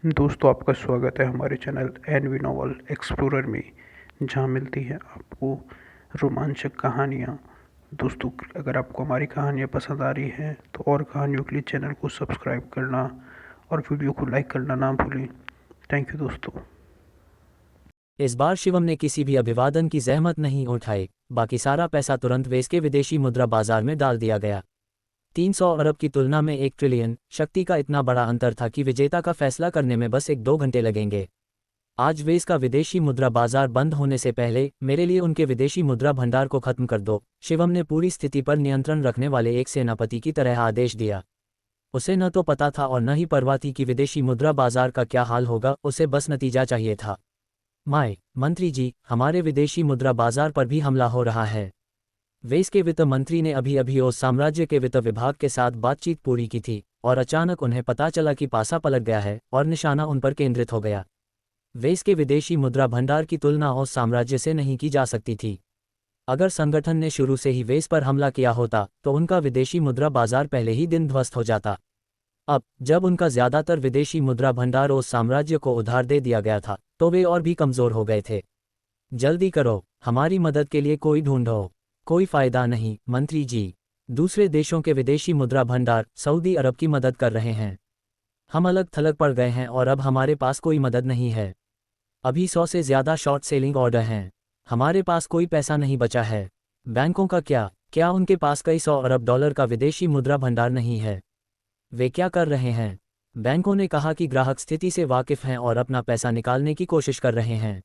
दोस्तों, आपका स्वागत है हमारे चैनल एनवी नॉवल एक्सप्लोरर में, जहां मिलती हैं आपको रोमांचक कहानियां। दोस्तों, अगर आपको हमारी कहानियां पसंद आ रही हैं तो और कहानियों के लिए चैनल को सब्सक्राइब करना और वीडियो को लाइक करना ना भूलें। थैंक यू दोस्तों। इस बार शिवम ने किसी भी अभिवादन की जहमत नहीं उठाई। बाकी सारा पैसा तुरंत वेस के विदेशी मुद्रा बाजार में डाल दिया गया। 300 अरब की तुलना में 1 ट्रिलियन शक्ति का इतना बड़ा अंतर था कि विजेता का फैसला करने में बस 1-2 घंटे लगेंगे। आज वेस का विदेशी मुद्रा बाजार बंद होने से पहले मेरे लिए उनके विदेशी मुद्रा भंडार को खत्म कर दो, शिवम ने पूरी स्थिति पर नियंत्रण रखने वाले एक सेनापति की तरह आदेश दिया। उसे न तो पता था और न ही परवाह थी कि विदेशी मुद्रा बाजार का क्या हाल होगा, उसे बस नतीजा चाहिए था। मंत्री जी, हमारे विदेशी मुद्रा बाजार पर भी हमला हो रहा है। वेस के वित्त मंत्री ने अभी अभी ओस साम्राज्य के वित्त विभाग के साथ बातचीत पूरी की थी और अचानक उन्हें पता चला कि पासा पलट गया है और निशाना उन पर केंद्रित हो गया। वेस के विदेशी मुद्रा भंडार की तुलना ओस साम्राज्य से नहीं की जा सकती थी। अगर संगठन ने शुरू से ही वेस पर हमला किया होता तो उनका विदेशी मुद्रा बाजार पहले ही दिन ध्वस्त हो जाता। अब जब उनका ज्यादातर विदेशी मुद्रा भंडार ओस साम्राज्य को उधार दे दिया गया था तो वे और भी कमजोर हो गए थे। जल्दी करो, हमारी मदद के लिए कोई ढूंढो। कोई फायदा नहीं मंत्री जी, दूसरे देशों के विदेशी मुद्रा भंडार सऊदी अरब की मदद कर रहे हैं। हम अलग थलग पड़ गए हैं और अब हमारे पास कोई मदद नहीं है। अभी 100 से ज्यादा शॉर्ट सेलिंग ऑर्डर हैं। हमारे पास कोई पैसा नहीं बचा है। बैंकों का क्या उनके पास कई 100 अरब डॉलर का विदेशी मुद्रा भंडार नहीं है? वे क्या कर रहे हैं? बैंकों ने कहा कि ग्राहक स्थिति से वाकिफ हैं और अपना पैसा निकालने की कोशिश कर रहे हैं।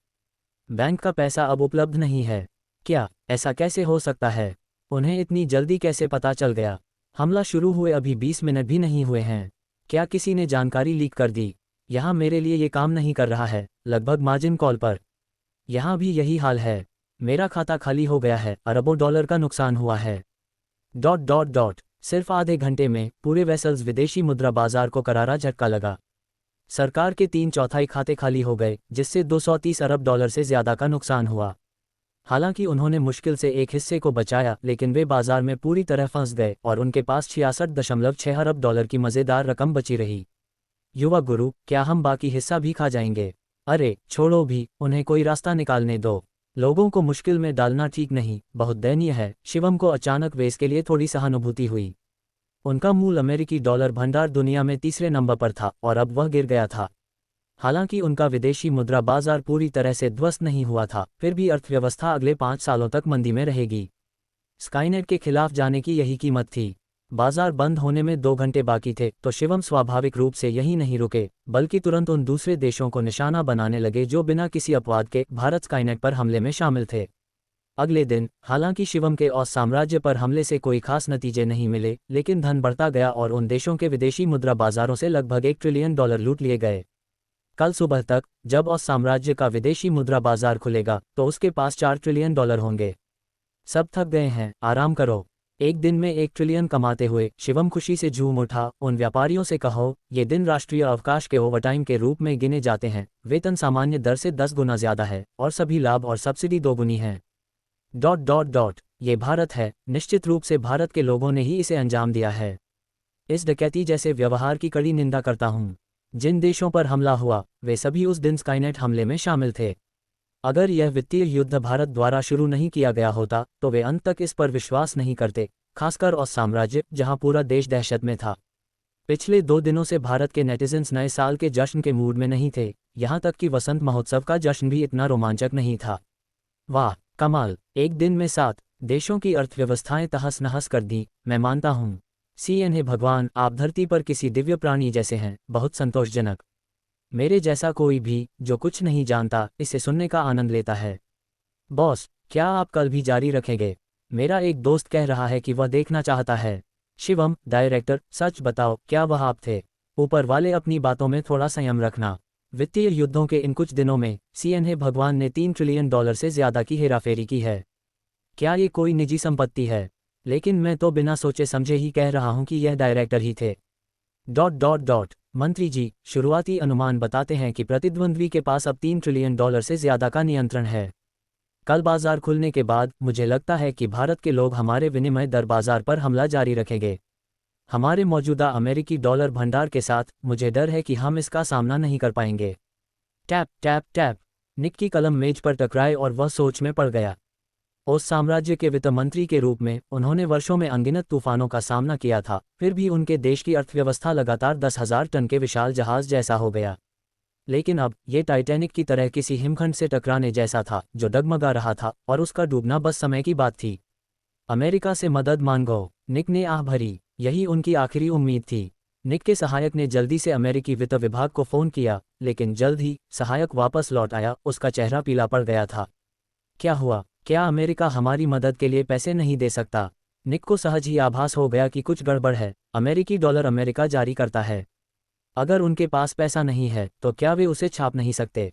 बैंक का पैसा अब उपलब्ध नहीं है। क्या ऐसा कैसे हो सकता है? उन्हें इतनी जल्दी कैसे पता चल गया? हमला शुरू हुए अभी 20 मिनट भी नहीं हुए हैं। क्या किसी ने जानकारी लीक कर दी? यहाँ मेरे लिए ये काम नहीं कर रहा है। लगभग मार्जिन कॉल पर। यहाँ भी यही हाल है। मेरा खाता खाली हो गया है, अरबों डॉलर का नुकसान हुआ है। सिर्फ आधे घंटे में पूरे वेसल्स विदेशी मुद्रा बाजार को करारा झटका लगा। सरकार के 3/4 खाते खाली हो गए, जिससे 230 अरब डॉलर से ज्यादा का नुकसान हुआ। हालांकि उन्होंने मुश्किल से एक हिस्से को बचाया, लेकिन वे बाजार में पूरी तरह फंस गए और उनके पास 66.6 अरब डॉलर की मजेदार रकम बची रही। युवा गुरु, क्या हम बाकी हिस्सा भी खा जाएंगे? अरे छोड़ो भी, उन्हें कोई रास्ता निकालने दो। लोगों को मुश्किल में डालना ठीक नहीं, बहुत दयनीय है। शिवम को अचानक वेस के लिए थोड़ी सहानुभूति हुई। उनका मूल अमेरिकी डॉलर भंडार दुनिया में तीसरे नंबर पर था और अब वह गिर गया था। हालांकि उनका विदेशी मुद्रा बाजार पूरी तरह से ध्वस्त नहीं हुआ था, फिर भी अर्थव्यवस्था अगले 5 सालों तक मंदी में रहेगी। स्काईनेट के खिलाफ जाने की यही कीमत थी। बाजार बंद होने में 2 घंटे बाकी थे तो शिवम स्वाभाविक रूप से यही नहीं रुके, बल्कि तुरंत उन दूसरे देशों को निशाना बनाने लगे जो बिना किसी अपवाद के भारत स्काईनेट पर हमले में शामिल थे। अगले दिन हालांकि शिवम के ओस साम्राज्य पर हमले से कोई खास नतीजे नहीं मिले, लेकिन धन बढ़ता गया और उन देशों के विदेशी मुद्रा बाजारों से लगभग 1 ट्रिलियन डॉलर लूट लिए गए। कल सुबह तक जब ओस साम्राज्य का विदेशी मुद्रा बाजार खुलेगा तो उसके पास 4 ट्रिलियन डॉलर होंगे। सब थक गए हैं, आराम करो। एक दिन में 1 ट्रिलियन कमाते हुए शिवम खुशी से झूम उठा। उन व्यापारियों से कहो, ये दिन राष्ट्रीय अवकाश के ओवरटाइम के रूप में गिने जाते हैं। वेतन सामान्य दर से 10 गुना ज्यादा है और सभी लाभ और सब्सिडी दोगुनी है। ये भारत है, निश्चित रूप से भारत के लोगों ने ही इसे अंजाम दिया है। इस डकैती जैसे व्यवहार की कड़ी निंदा करता हूँ। जिन देशों पर हमला हुआ वे सभी उस दिन स्काईनेट हमले में शामिल थे। अगर यह वित्तीय युद्ध भारत द्वारा शुरू नहीं किया गया होता तो वे अंत तक इस पर विश्वास नहीं करते, खासकर ओस साम्राज्य, जहां पूरा देश दहशत में था। पिछले 2 दिनों से भारत के नेटिजन्स नए साल के जश्न के मूड में नहीं थे, यहां तक कि वसंत महोत्सव का जश्न भी इतना रोमांचक नहीं था। वाह कमाल, एक दिन में 7 देशों की अर्थव्यवस्थाएं तहस नहस कर दी। मैं मानता हूँ हे भगवान, आप धरती पर किसी दिव्य प्राणी जैसे हैं, बहुत संतोषजनक। मेरे जैसा कोई भी जो कुछ नहीं जानता इसे सुनने का आनंद लेता है। बॉस, क्या आप कल भी जारी रखेंगे? मेरा एक दोस्त कह रहा है कि वह देखना चाहता है। शिवम, डायरेक्टर, सच बताओ, क्या वह आप थे? ऊपर वाले, अपनी बातों में थोड़ा संयम रखना। वित्तीय युद्धों के इन कुछ दिनों में हे भगवान ने 3 ट्रिलियन डॉलर से ज्यादा की हेराफेरी की है। क्या ये कोई निजी संपत्ति है? लेकिन मैं तो बिना सोचे समझे ही कह रहा हूं कि यह डायरेक्टर ही थे। मंत्री जी, शुरुआती अनुमान बताते हैं कि प्रतिद्वंद्वी के पास अब 3 ट्रिलियन डॉलर से ज्यादा का नियंत्रण है। कल बाजार खुलने के बाद मुझे लगता है कि भारत के लोग हमारे विनिमय दर बाजार पर हमला जारी रखेंगे। हमारे मौजूदा अमेरिकी डॉलर भंडार के साथ मुझे डर है कि हम इसका सामना नहीं कर पाएंगे। Tap tap tap. निक की कलम मेज पर टकराई और वह सोच में पड़ गया। ओस साम्राज्य के वित्त मंत्री के रूप में उन्होंने वर्षों में अनगिनत तूफानों का सामना किया था, फिर भी उनके देश की अर्थव्यवस्था लगातार 10,000 टन के विशाल जहाज जैसा हो गया। लेकिन अब ये टाइटैनिक की तरह किसी हिमखंड से टकराने जैसा था जो डगमगा रहा था, और उसका डूबना बस समय की बात थी। अमेरिका से मदद मांगो, निक ने आह भरी। यही उनकी आखिरी उम्मीद थी। निक के सहायक ने जल्दी से अमेरिकी वित्त विभाग को फ़ोन किया, लेकिन जल्द ही सहायक वापस लौट आया। उसका चेहरा पीला पड़ गया था। क्या हुआ? क्या अमेरिका हमारी मदद के लिए पैसे नहीं दे सकता? निक को सहज ही आभास हो गया कि कुछ गड़बड़ है। अमेरिकी डॉलर अमेरिका जारी करता है। अगर उनके पास पैसा नहीं है तो क्या वे उसे छाप नहीं सकते?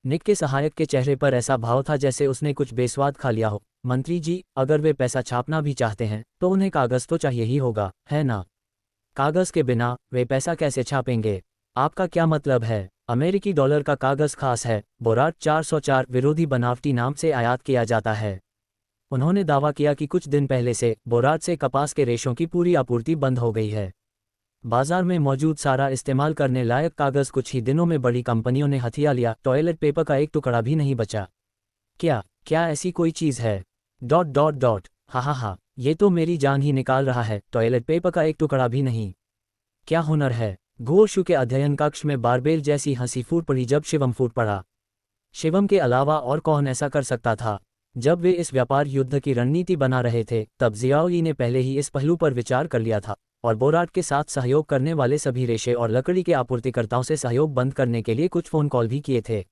निक के सहायक के चेहरे पर ऐसा भाव था जैसे उसने कुछ बेस्वाद खा लिया हो। मंत्री जी, अगर वे पैसा छापना भी चाहते हैं तो उन्हें कागज़ तो चाहिए ही होगा, है ना? कागज़ के बिना वे पैसा कैसे छापेंगे? आपका क्या मतलब है? अमेरिकी डॉलर का कागज़ खास है, बोराट 404 विरोधी बनावटी नाम से आयात किया जाता है। उन्होंने दावा किया कि कुछ दिन पहले से बोराट से कपास के रेशों की पूरी आपूर्ति बंद हो गई है। बाजार में मौजूद सारा इस्तेमाल करने लायक कागज़ कुछ ही दिनों में बड़ी कंपनियों ने हथिया लिया। टॉयलेट पेपर का एक टुकड़ा भी नहीं बचा। क्या क्या ऐसी कोई चीज़ है? Dot dot dot. हा हा हा, ये तो मेरी जान ही निकाल रहा है। टॉयलेट पेपर का एक टुकड़ा भी नहीं। क्या हुनर है? घोषु के अध्ययन कक्ष में बारबेल जैसी हंसी फूट पड़ी जब शिवम फूट पड़ा। शिवम के अलावा और कौन ऐसा कर सकता था? जब वे इस व्यापार युद्ध की रणनीति बना रहे थे तब जियाओई ने पहले ही इस पहलू पर विचार कर लिया था और बोराट के साथ सहयोग करने वाले सभी रेशे और लकड़ी के आपूर्तिकर्ताओं से सहयोग बंद करने के लिए कुछ फ़ोन कॉल भी किए थे।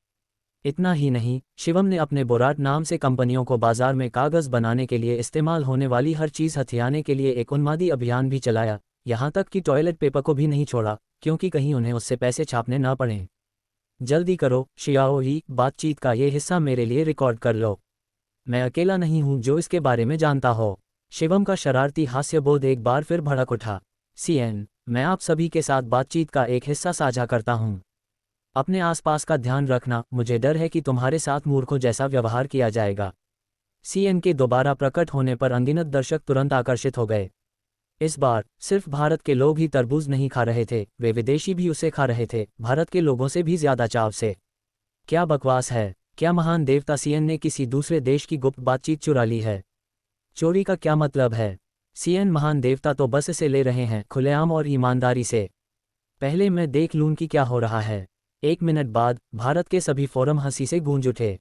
इतना ही नहीं, शिवम ने अपने बोराट नाम से कंपनियों को बाजार में कागज़ बनाने के लिए इस्तेमाल होने वाली हर चीज़ हथियाने के लिए एक उन्मादी अभियान भी चलाया, यहाँ तक कि टॉयलेट पेपर को भी नहीं छोड़ा, क्योंकि कहीं उन्हें उससे पैसे छापने ना पड़ें। जल्दी करो शियाओई, बातचीत का ये हिस्सा मेरे लिए रिकॉर्ड कर लो। मैं अकेला नहीं हूँ जो इसके बारे में जानता हो। शिवम का शरारती हास्यबोध एक बार फिर भड़क उठा। सीएन, मैं आप सभी के साथ बातचीत का एक हिस्सा साझा करता हूँ। अपने आसपास का ध्यान रखना, मुझे डर है कि तुम्हारे साथ मूर्खों जैसा व्यवहार किया जाएगा। सीएन के दोबारा प्रकट होने पर अनगिनत दर्शक तुरंत आकर्षित हो गए। इस बार सिर्फ भारत के लोग ही तरबूज नहीं खा रहे थे, वे विदेशी भी उसे खा रहे थे, भारत के लोगों से भी ज्यादा चाव से। क्या बकवास है? क्या महान देवता सीएन ने किसी दूसरे देश की गुप्त बातचीत चुरा ली है? चोरी का क्या मतलब है? सीएन महान देवता तो बस इसे ले रहे हैं, खुलेआम और ईमानदारी से। पहले मैं देख लूं कि क्या हो रहा है। 1 मिनट बाद भारत के सभी फोरम हंसी से गूंज उठे।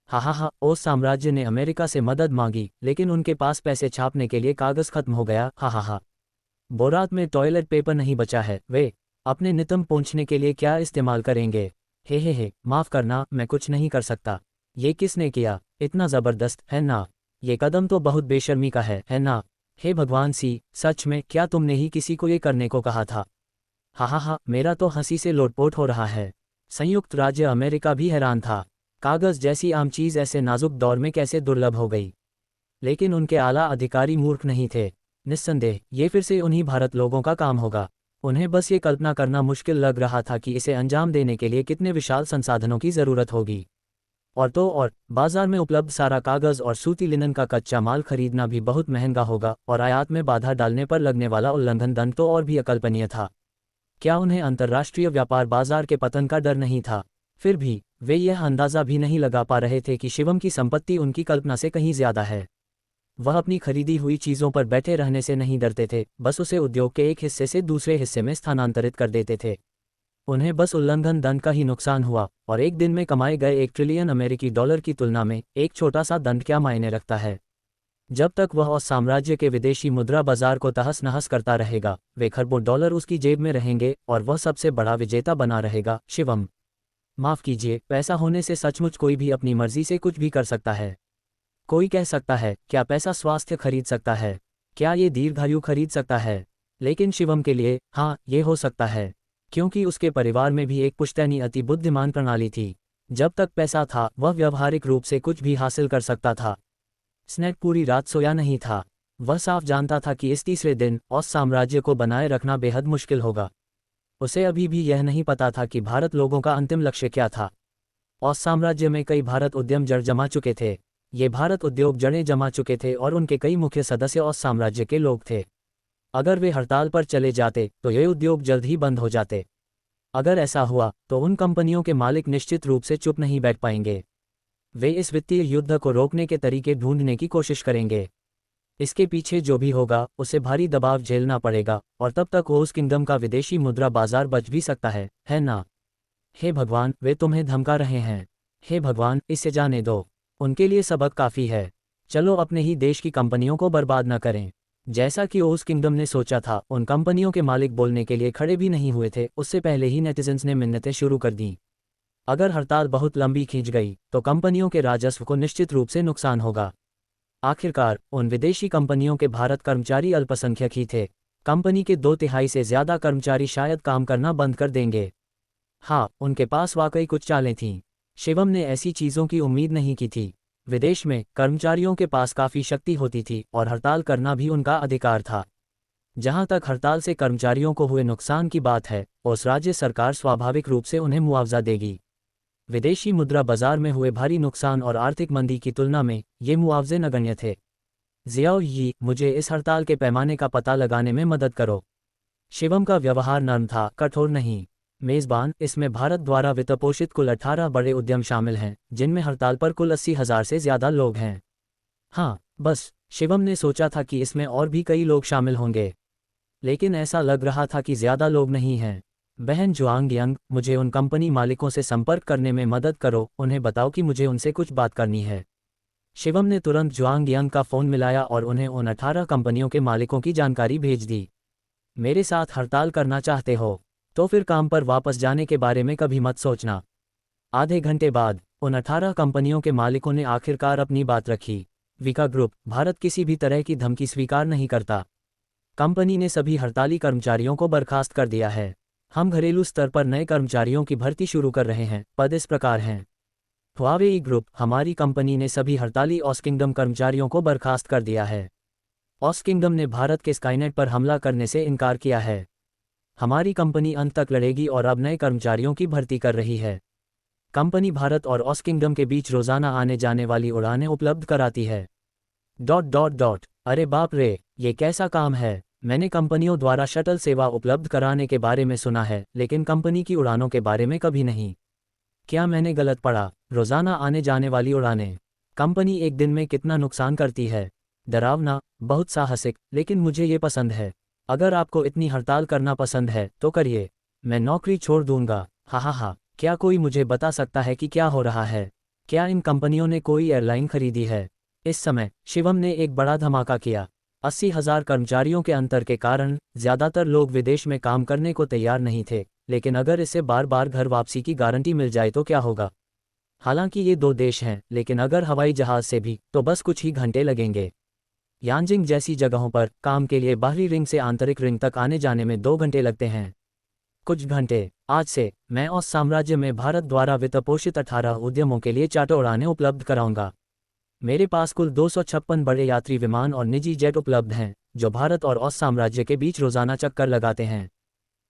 हा हा हा, ओस साम्राज्य ने अमेरिका से मदद मांगी, लेकिन उनके पास पैसे छापने के लिए कागज़ खत्म हो गया। हा हा हा, बोरात में टॉयलेट पेपर नहीं बचा है, वे अपने नितंब पहुंचने के लिए क्या इस्तेमाल करेंगे? हे, माफ़ करना, मैं कुछ नहीं कर सकता। ये किसने किया? इतना ज़बरदस्त, है ना? ये कदम तो बहुत बेशर्मी का है ना? हे भगवान सी, सच में क्या तुमने ही किसी को ये करने को कहा था? हा हा हा, मेरा तो हंसी से लोटपोट हो रहा है। संयुक्त राज्य अमेरिका भी हैरान था। कागज़ जैसी आम चीज़ ऐसे नाजुक दौर में कैसे दुर्लभ हो गई? लेकिन उनके आला अधिकारी मूर्ख नहीं थे। निस्संदेह ये फिर से उन्हीं भारत लोगों का काम होगा। उन्हें बस ये कल्पना करना मुश्किल लग रहा था कि इसे अंजाम देने के लिए कितने विशाल संसाधनों की ज़रूरत होगी। और तो और, बाजार में उपलब्ध सारा कागज़ और सूती लिनन का कच्चा माल खरीदना भी बहुत महंगा होगा, और आयात में बाधा डालने पर लगने वाला उल्लंघन दंड तो और भी अकल्पनीय था। क्या उन्हें अंतर्राष्ट्रीय व्यापार बाजार के पतन का डर नहीं था? फिर भी वे यह अंदाज़ा भी नहीं लगा पा रहे थे कि शिवम की संपत्ति उनकी कल्पना से कहीं ज़्यादा है। वह अपनी खरीदी हुई चीज़ों पर बैठे रहने से नहीं डरते थे, बस उसे उद्योग के एक हिस्से से दूसरे हिस्से में स्थानांतरित कर देते थे। उन्हें बस उल्लंघन दंड का ही नुकसान हुआ, और एक दिन में कमाए गए 1 ट्रिलियन अमेरिकी डॉलर की तुलना में एक छोटा सा दंड क्या मायने रखता है? जब तक वह उस साम्राज्य के विदेशी मुद्रा बाजार को तहस नहस करता रहेगा, वे खरबों डॉलर उसकी जेब में रहेंगे और वह सबसे बड़ा विजेता बना रहेगा। शिवम, माफ़ कीजिए, पैसा होने से सचमुच कोई भी अपनी मर्जी से कुछ भी कर सकता है। कोई कह सकता है, क्या पैसा स्वास्थ्य खरीद सकता है? क्या ये दीर्घायु खरीद सकता है? लेकिन शिवम के लिए, हाँ, ये हो सकता है, क्योंकि उसके परिवार में भी एक पुश्तैनी अति बुद्धिमान प्रणाली थी। जब तक पैसा था, वह व्यावहारिक रूप से कुछ भी हासिल कर सकता था। स्नेक पूरी रात सोया नहीं था। वह साफ जानता था कि इस तीसरे दिन ओस साम्राज्य को बनाए रखना बेहद मुश्किल होगा। उसे अभी भी यह नहीं पता था कि भारत लोगों का अंतिम लक्ष्य क्या था। ओस साम्राज्य में कई भारत उद्यम जड़ जमा चुके थे। ये भारत उद्योग जड़ें जमा चुके थे और उनके कई मुख्य सदस्य ओस साम्राज्य के लोग थे। अगर वे हड़ताल पर चले जाते तो ये उद्योग जल्द ही बंद हो जाते। अगर ऐसा हुआ तो उन कंपनियों के मालिक निश्चित रूप से चुप नहीं बैठ पाएंगे। वे इस वित्तीय युद्ध को रोकने के तरीके ढूंढने की कोशिश करेंगे। इसके पीछे जो भी होगा उसे भारी दबाव झेलना पड़ेगा और तब तक ओज किंगडम का विदेशी मुद्रा बाजार बच भी सकता है ना? हे भगवान, वे तुम्हें धमका रहे हैं। हे भगवान, इसे जाने दो। उनके लिए सबक काफ़ी है। चलो अपने ही देश की कंपनियों को बर्बाद न करें। जैसा कि ओज किंगडम ने सोचा था, उन कंपनियों के मालिक बोलने के लिए खड़े भी नहीं हुए थे, उससे पहले ही नेटिजन्स ने मिन्नतें शुरू कर दी। अगर हड़ताल बहुत लंबी खींच गई तो कंपनियों के राजस्व को निश्चित रूप से नुकसान होगा। आखिरकार उन विदेशी कंपनियों के भारत कर्मचारी अल्पसंख्यक ही थे। कंपनी के 2/3 से ज़्यादा कर्मचारी शायद काम करना बंद कर देंगे। हाँ, उनके पास वाकई कुछ चालें थीं। शिवम ने ऐसी चीज़ों की उम्मीद नहीं की थी। विदेश में कर्मचारियों के पास काफ़ी शक्ति होती थी और हड़ताल करना भी उनका अधिकार था। जहां तक हड़ताल से कर्मचारियों को हुए नुकसान की बात है, उस राज्य सरकार स्वाभाविक रूप से उन्हें मुआवजा देगी। विदेशी मुद्रा बाजार में हुए भारी नुकसान और आर्थिक मंदी की तुलना में ये मुआवजे नगण्य थे। जियाओ यी, मुझे इस हड़ताल के पैमाने का पता लगाने में मदद करो। शिवम का व्यवहार नर्म था, कठोर नहीं। मेज़बान, इसमें भारत द्वारा वित्तपोषित कुल 18 बड़े उद्यम शामिल हैं, जिनमें हड़ताल पर कुल 80,000 से ज़्यादा लोग हैं। हाँ, बस। शिवम ने सोचा था कि इसमें और भी कई लोग शामिल होंगे, लेकिन ऐसा लग रहा था कि ज़्यादा लोग नहीं हैं। बहन जुआंग यंग, मुझे उन कंपनी मालिकों से संपर्क करने में मदद करो, उन्हें बताओ कि मुझे उनसे कुछ बात करनी है। शिवम ने तुरंत जुआंग यंग का फ़ोन मिलाया और उन्हें उन 18 कंपनियों के मालिकों की जानकारी भेज दी। मेरे साथ हड़ताल करना चाहते हो तो फिर काम पर वापस जाने के बारे में कभी मत सोचना। आधे घंटे बाद उन 18 कंपनियों के मालिकों ने आखिरकार अपनी बात रखी। विका ग्रुप, भारत किसी भी तरह की धमकी स्वीकार नहीं करता। कंपनी ने सभी हड़ताली कर्मचारियों को बर्खास्त कर दिया है। हम घरेलू स्तर पर नए कर्मचारियों की भर्ती शुरू कर रहे हैं। पद इस प्रकार हैं। हुआवेई ग्रुप, हमारी कंपनी ने सभी हड़ताली ऑस किंगडम कर्मचारियों को बर्खास्त कर दिया है। ऑस किंगडम ने भारत के स्काईनेट पर हमला करने से इनकार किया है। हमारी कंपनी अंत तक लड़ेगी और अब नए कर्मचारियों की भर्ती कर रही है। कंपनी भारत और ऑस किंगडम के बीच रोजाना आने जाने वाली उड़ानें उपलब्ध कराती है। ... अरे बाप रे, ये कैसा काम है? मैंने कंपनियों द्वारा शटल सेवा उपलब्ध कराने के बारे में सुना है, लेकिन कंपनी की उड़ानों के बारे में कभी नहीं। क्या मैंने गलत पढ़ा? रोजाना आने जाने वाली उड़ानें। कंपनी एक दिन में कितना नुकसान करती है? डरावना, बहुत साहसिक, लेकिन मुझे ये पसंद है। अगर आपको इतनी हड़ताल करना पसंद है तो करिए। मैं नौकरी छोड़ दूंगा। हा। क्या कोई मुझे बता सकता है कि क्या हो रहा है? क्या इन कंपनियों ने कोई एयरलाइन खरीदी है? इस समय शिवम ने एक बड़ा धमाका किया। 80,000 कर्मचारियों के अंतर के कारण ज़्यादातर लोग विदेश में काम करने को तैयार नहीं थे, लेकिन अगर इससे बार बार घर वापसी की गारंटी मिल जाए तो क्या होगा? हालांकि ये 2 देश हैं, लेकिन अगर हवाई जहाज़ से भी तो बस कुछ ही घंटे लगेंगे। यांजिंग जैसी जगहों पर काम के लिए बाहरी रिंग से आंतरिक रिंग तक आने जाने में 2 घंटे लगते हैं। कुछ घंटे। आज से मैं ऑस साम्राज्य में भारत द्वारा वित्तपोषित 18 उद्यमों के लिए चार्टर उड़ानें उपलब्ध कराऊंगा। मेरे पास कुल 256 बड़े यात्री विमान और निजी जेट उपलब्ध हैं, जो भारत और ऑस साम्राज्य के बीच रोजाना चक्कर लगाते हैं।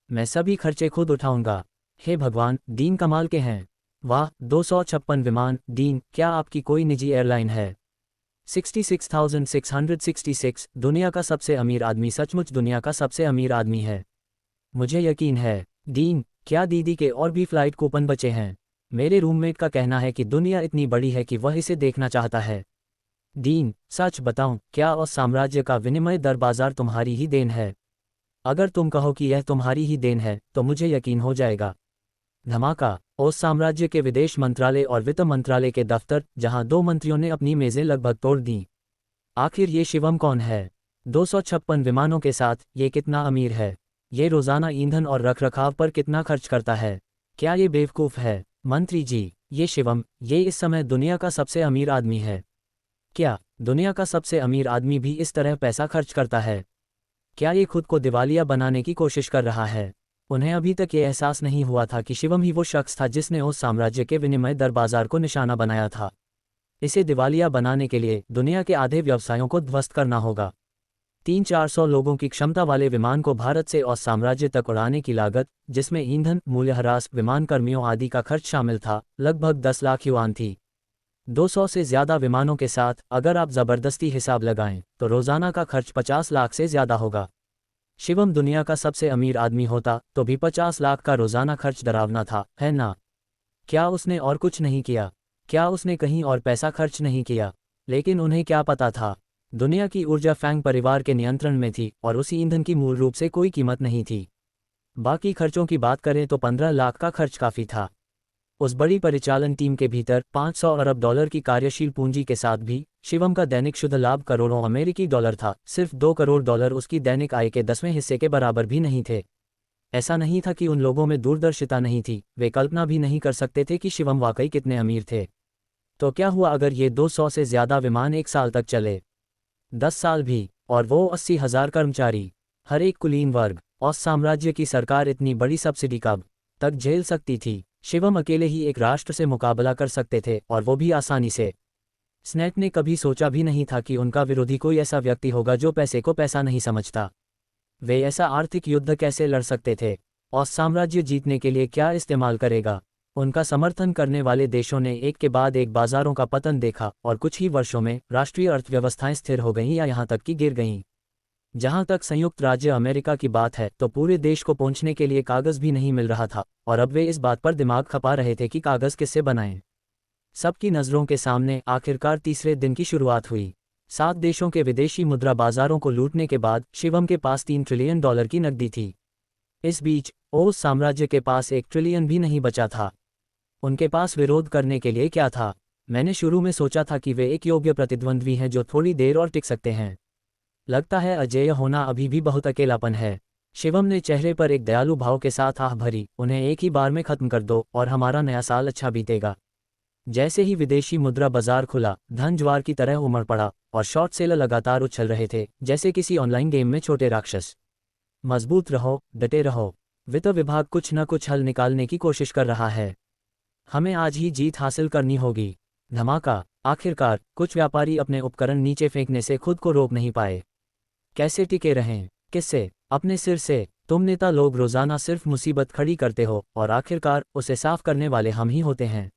मैं सभी खर्चे खुद उठाऊंगा। हे भगवान, डीन कमाल के हैं। वाह, 256 विमान। डीन, क्या आपकी कोई निजी एयरलाइन है? 66,666, दुनिया का सबसे अमीर आदमी सचमुच दुनिया का सबसे अमीर आदमी है। मुझे यकीन है। डीन, क्या दीदी के और भी फ्लाइट कूपन बचे हैं? मेरे रूममेट का कहना है कि दुनिया इतनी बड़ी है कि वह इसे देखना चाहता है। डीन, सच बताऊं, क्या ऑस साम्राज्य का विनिमय दर बाजार तुम्हारी ही देन है? अगर तुम कहो कि यह तुम्हारी ही देन है तो मुझे यकीन हो जाएगा। धमाका। ओस साम्राज्य के विदेश मंत्रालय और वित्त मंत्रालय के दफ्तर, जहां 2 मंत्रियों ने अपनी मेजें लगभग तोड़ दीं। आखिर ये शिवम कौन है? 256 विमानों के साथ ये कितना अमीर है? ये रोजाना ईंधन और रखरखाव पर कितना खर्च करता है? क्या ये बेवकूफ़ है? मंत्री जी, ये शिवम, ये इस समय दुनिया का सबसे अमीर आदमी है। क्या दुनिया का सबसे अमीर आदमी भी इस तरह पैसा खर्च करता है? क्या ये खुद को दिवालिया बनाने की कोशिश कर रहा है? उन्हें अभी तक ये एहसास नहीं हुआ था कि शिवम ही वो शख्स था जिसने उस साम्राज्य के विनिमय दर बाजार को निशाना बनाया था। इसे दिवालिया बनाने के लिए दुनिया के आधे व्यवसायों को ध्वस्त करना होगा। 300-400 लोगों की क्षमता वाले विमान को भारत से ऑस साम्राज्य तक उड़ाने की लागत, जिसमें ईंधन, मूल्यह्रास, विमान कर्मियों आदि का खर्च शामिल था, लगभग 10 लाख युआन थी। 200 से ज़्यादा विमानों के साथ अगर आप ज़बरदस्ती हिसाब लगाएं तो रोज़ाना का खर्च 50 लाख से ज़्यादा होगा। शिवम दुनिया का सबसे अमीर आदमी होता तो भी 50 लाख का रोजाना खर्च डरावना था, है ना? क्या उसने और कुछ नहीं किया? क्या उसने कहीं और पैसा खर्च नहीं किया? लेकिन उन्हें क्या पता था, दुनिया की ऊर्जा फैंग परिवार के नियंत्रण में थी और उसी ईंधन की मूल रूप से कोई कीमत नहीं थी। बाकी खर्चों की बात करें तो 15 लाख का खर्च काफ़ी था। उस बड़ी परिचालन टीम के भीतर 500 अरब डॉलर की कार्यशील पूंजी के साथ भी शिवम का दैनिक शुद्ध लाभ करोड़ों अमेरिकी डॉलर था। सिर्फ 2 करोड़ डॉलर उसकी दैनिक आय के 10वें हिस्से के बराबर भी नहीं थे। ऐसा नहीं था कि उन लोगों में दूरदर्शिता नहीं थी, वे कल्पना भी नहीं कर सकते थे कि शिवम वाकई कितने अमीर थे। तो क्या हुआ अगर ये 200 से ज़्यादा विमान एक साल तक चले, 10 साल भी, और वो 80,000 कर्मचारी, हर एक कुलीन वर्ग, और साम्राज्य की सरकार इतनी बड़ी सब्सिडी कब तक झेल सकती थी? शिवम अकेले ही एक राष्ट्र से मुकाबला कर सकते थे, और वो भी आसानी से। स्नेट ने कभी सोचा भी नहीं था कि उनका विरोधी कोई ऐसा व्यक्ति होगा जो पैसे को पैसा नहीं समझता। वे ऐसा आर्थिक युद्ध कैसे लड़ सकते थे, और साम्राज्य जीतने के लिए क्या इस्तेमाल करेगा? उनका समर्थन करने वाले देशों ने एक के बाद एक बाजारों का पतन देखा, और कुछ ही वर्षों में राष्ट्रीय अर्थव्यवस्थाएं स्थिर हो गईं या यहाँ तक कि गिर गईं। जहाँ तक संयुक्त राज्य अमेरिका की बात है तो पूरे देश को पहुंचने के लिए कागज भी नहीं मिल रहा था, और अब वे इस बात पर दिमाग खपा रहे थे कि कागज किससे बनाएं। सबकी नज़रों के सामने आखिरकार तीसरे दिन की शुरुआत हुई। 7 देशों के विदेशी मुद्रा बाजारों को लूटने के बाद शिवम के पास 3 ट्रिलियन डॉलर की नकदी थी। इस बीच ओस साम्राज्य के पास 1 ट्रिलियन भी नहीं बचा था। उनके पास विरोध करने के लिए क्या था? मैंने शुरू में सोचा था कि वे एक योग्य प्रतिद्वंद्वी हैं जो थोड़ी देर और टिक सकते हैं। लगता है अजेय होना अभी भी बहुत अकेलापन है। शिवम ने चेहरे पर एक दयालु भाव के साथ आह भरी, उन्हें एक ही बार में खत्म कर दो और हमारा नया साल अच्छा बीतेगा। जैसे ही विदेशी मुद्रा बाजार खुला, धन ज्वार की तरह उमड़ पड़ा, और शॉर्ट सेलर लगातार उछल रहे थे जैसे किसी ऑनलाइन गेम में छोटे राक्षस। मजबूत रहो, डटे रहो। वित्त विभाग कुछ न कुछ हल निकालने की कोशिश कर रहा है। हमें आज ही जीत हासिल करनी होगी। धमाका। आखिरकार कुछ व्यापारी अपने उपकरण नीचे फेंकने से खुद को रोक नहीं पाए। कैसे टिके रहें? किससे? अपने सिर से। तुम नेता लोग रोजाना सिर्फ मुसीबत खड़ी करते हो, और आखिरकार उसे साफ करने वाले हम ही होते हैं।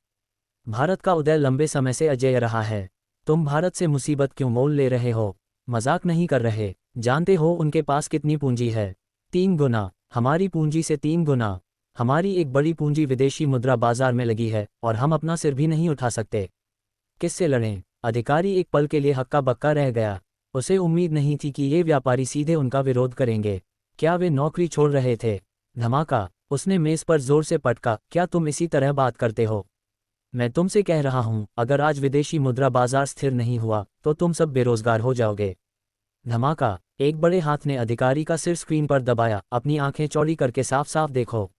भारत का उदय लंबे समय से अजेय रहा है। तुम भारत से मुसीबत क्यों मोल ले रहे हो? मजाक नहीं कर रहे। जानते हो उनके पास कितनी पूंजी है? 3 गुना। हमारी पूंजी से 3 गुना। हमारी एक बड़ी पूंजी विदेशी मुद्रा बाजार में लगी है, और हम अपना सिर भी नहीं उठा सकते। किससे लड़ें? अधिकारी एक पल के लिए हक्का बक्का रह गया। उसे उम्मीद नहीं थी कि ये व्यापारी सीधे उनका विरोध करेंगे। क्या वे नौकरी छोड़ रहे थे? धमाका। उसने मेज पर जोर से पटका। क्या तुम इसी तरह बात करते हो? मैं तुमसे कह रहा हूं, अगर आज विदेशी मुद्रा बाजार स्थिर नहीं हुआ तो तुम सब बेरोजगार हो जाओगे। धमाका। एक बड़े हाथ ने अधिकारी का सिर स्क्रीन पर दबाया। अपनी आंखें चौड़ी करके साफ साफ देखो।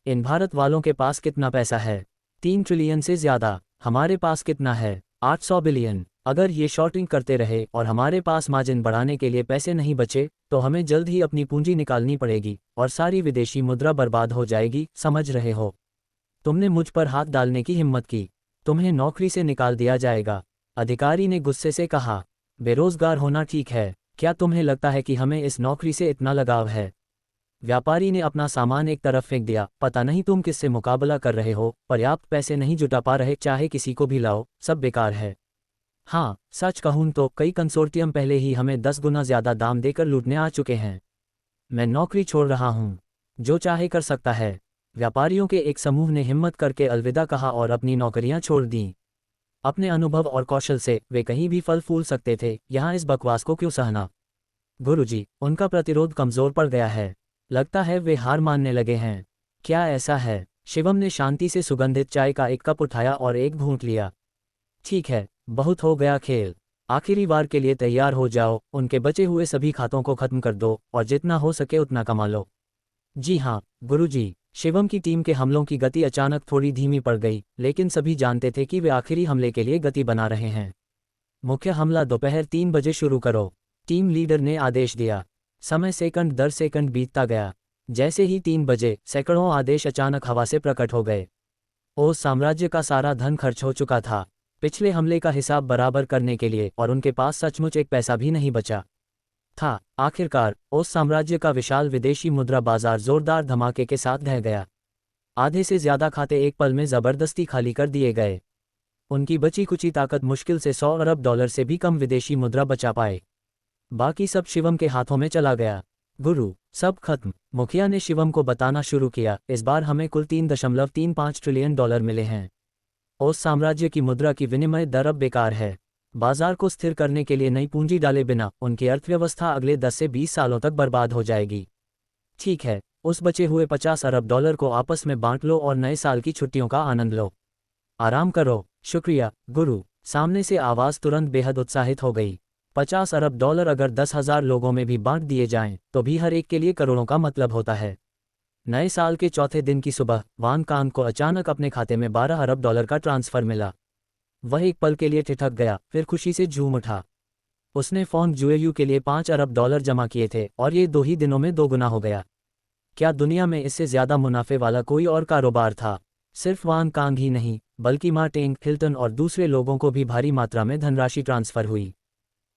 इन भारत वालों के पास कितना पैसा है? 3 ट्रिलियन से ज्यादा। हमारे पास कितना है? 800 बिलियन। अगर ये शॉर्टिंग करते रहे और हमारे पास मार्जिन बढ़ाने के लिए पैसे नहीं बचे तो हमें जल्द ही अपनी पूंजी निकालनी पड़ेगी और सारी विदेशी मुद्रा बर्बाद हो जाएगी। समझ रहे हो? तुमने मुझ पर हाथ डालने की हिम्मत की, तुम्हें नौकरी से निकाल दिया जाएगा। अधिकारी ने गुस्से से कहा। बेरोजगार होना ठीक है, क्या तुम्हें लगता है कि हमें इस नौकरी से इतना लगाव है? व्यापारी ने अपना सामान एक तरफ फेंक दिया। पता नहीं तुम किससे मुकाबला कर रहे हो, पर्याप्त पैसे नहीं जुटा पा रहे, चाहे किसी को भी लाओ, सब बेकार है। हाँ, सच कहूँ तो कई कंसोर्टियम पहले ही हमें 10 गुना ज्यादा दाम देकर लूटने आ चुके हैं। मैं नौकरी छोड़ रहा हूँ। जो चाहे कर सकता है। व्यापारियों के एक समूह ने हिम्मत करके अलविदा कहा और अपनी नौकरियां छोड़ दीं। अपने अनुभव और कौशल से वे कहीं भी फल फूल सकते थे, यहाँ इस बकवास को क्यों सहना? गुरुजी, उनका प्रतिरोध कमजोर पड़ गया है। लगता है वे हार मानने लगे हैं। क्या ऐसा है? शिवम ने शांति से सुगंधित चाय का एक कप उठाया और एक घूंट लिया। ठीक है, बहुत हो गया खेल। आखिरी बार के लिए तैयार हो जाओ। उनके बचे हुए सभी खातों को खत्म कर दो और जितना हो सके उतना कमा लो। जी हाँ, गुरुजी। शिवम की टीम के हमलों की गति अचानक थोड़ी धीमी पड़ गई, लेकिन सभी जानते थे कि वे आखिरी हमले के लिए गति बना रहे हैं। मुख्य हमला दोपहर 3 बजे शुरू करो, टीम लीडर ने आदेश दिया। समय सेकंड दर सेकंड बीतता गया। जैसे ही 3 बजे, सैकड़ों आदेश अचानक हवा से प्रकट हो गए। ओस साम्राज्य का सारा धन खर्च हो चुका था पिछले हमले का हिसाब बराबर करने के लिए, और उनके पास सचमुच एक पैसा भी नहीं बचा था। आखिरकार ओस साम्राज्य का विशाल विदेशी मुद्रा बाजार जोरदार धमाके के साथ ढह गया। आधे से ज्यादा खाते एक पल में जबरदस्ती खाली कर दिए गए। उनकी बची कुची ताकत मुश्किल से 100 अरब डॉलर से भी कम विदेशी मुद्रा बचा पाए। बाकी सब शिवम के हाथों में चला गया। गुरु, सब खत्म। मुखिया ने शिवम को बताना शुरू किया, इस बार हमें कुल 3.35 ट्रिलियन डॉलर मिले हैं। ओस साम्राज्य की मुद्रा की विनिमय दर अब बेकार है। बाजार को स्थिर करने के लिए नई पूंजी डाले बिना उनकी अर्थव्यवस्था अगले 10 से 20 सालों तक बर्बाद हो जाएगी। ठीक है, उस बचे हुए 50 अरब डॉलर को आपस में बांट लो और नए साल की छुट्टियों का आनंद लो। आराम करो। शुक्रिया, गुरु। सामने से आवाज़ तुरंत बेहद उत्साहित हो गई। 50 अरब डॉलर अगर 10,000 लोगों में भी बांट दिए जाएं, तो भी हर एक के लिए करोड़ों का मतलब होता है। नए साल के चौथे दिन की सुबह वान कांग को अचानक अपने खाते में 12 अरब डॉलर का ट्रांसफर मिला। वह एक पल के लिए ठिठक गया, फिर खुशी से झूम उठा। उसने फोंग जुएयू के लिए 5 अरब डॉलर जमा किए थे और ये 2 ही दिनों में दोगुना हो गया। क्या दुनिया में इससे ज़्यादा मुनाफे वाला कोई और कारोबार था? सिर्फ वान कांग ही नहीं, बल्कि मार्टेन, हिल्टन और दूसरे लोगों को भी भारी मात्रा में धनराशि ट्रांसफ़र हुई।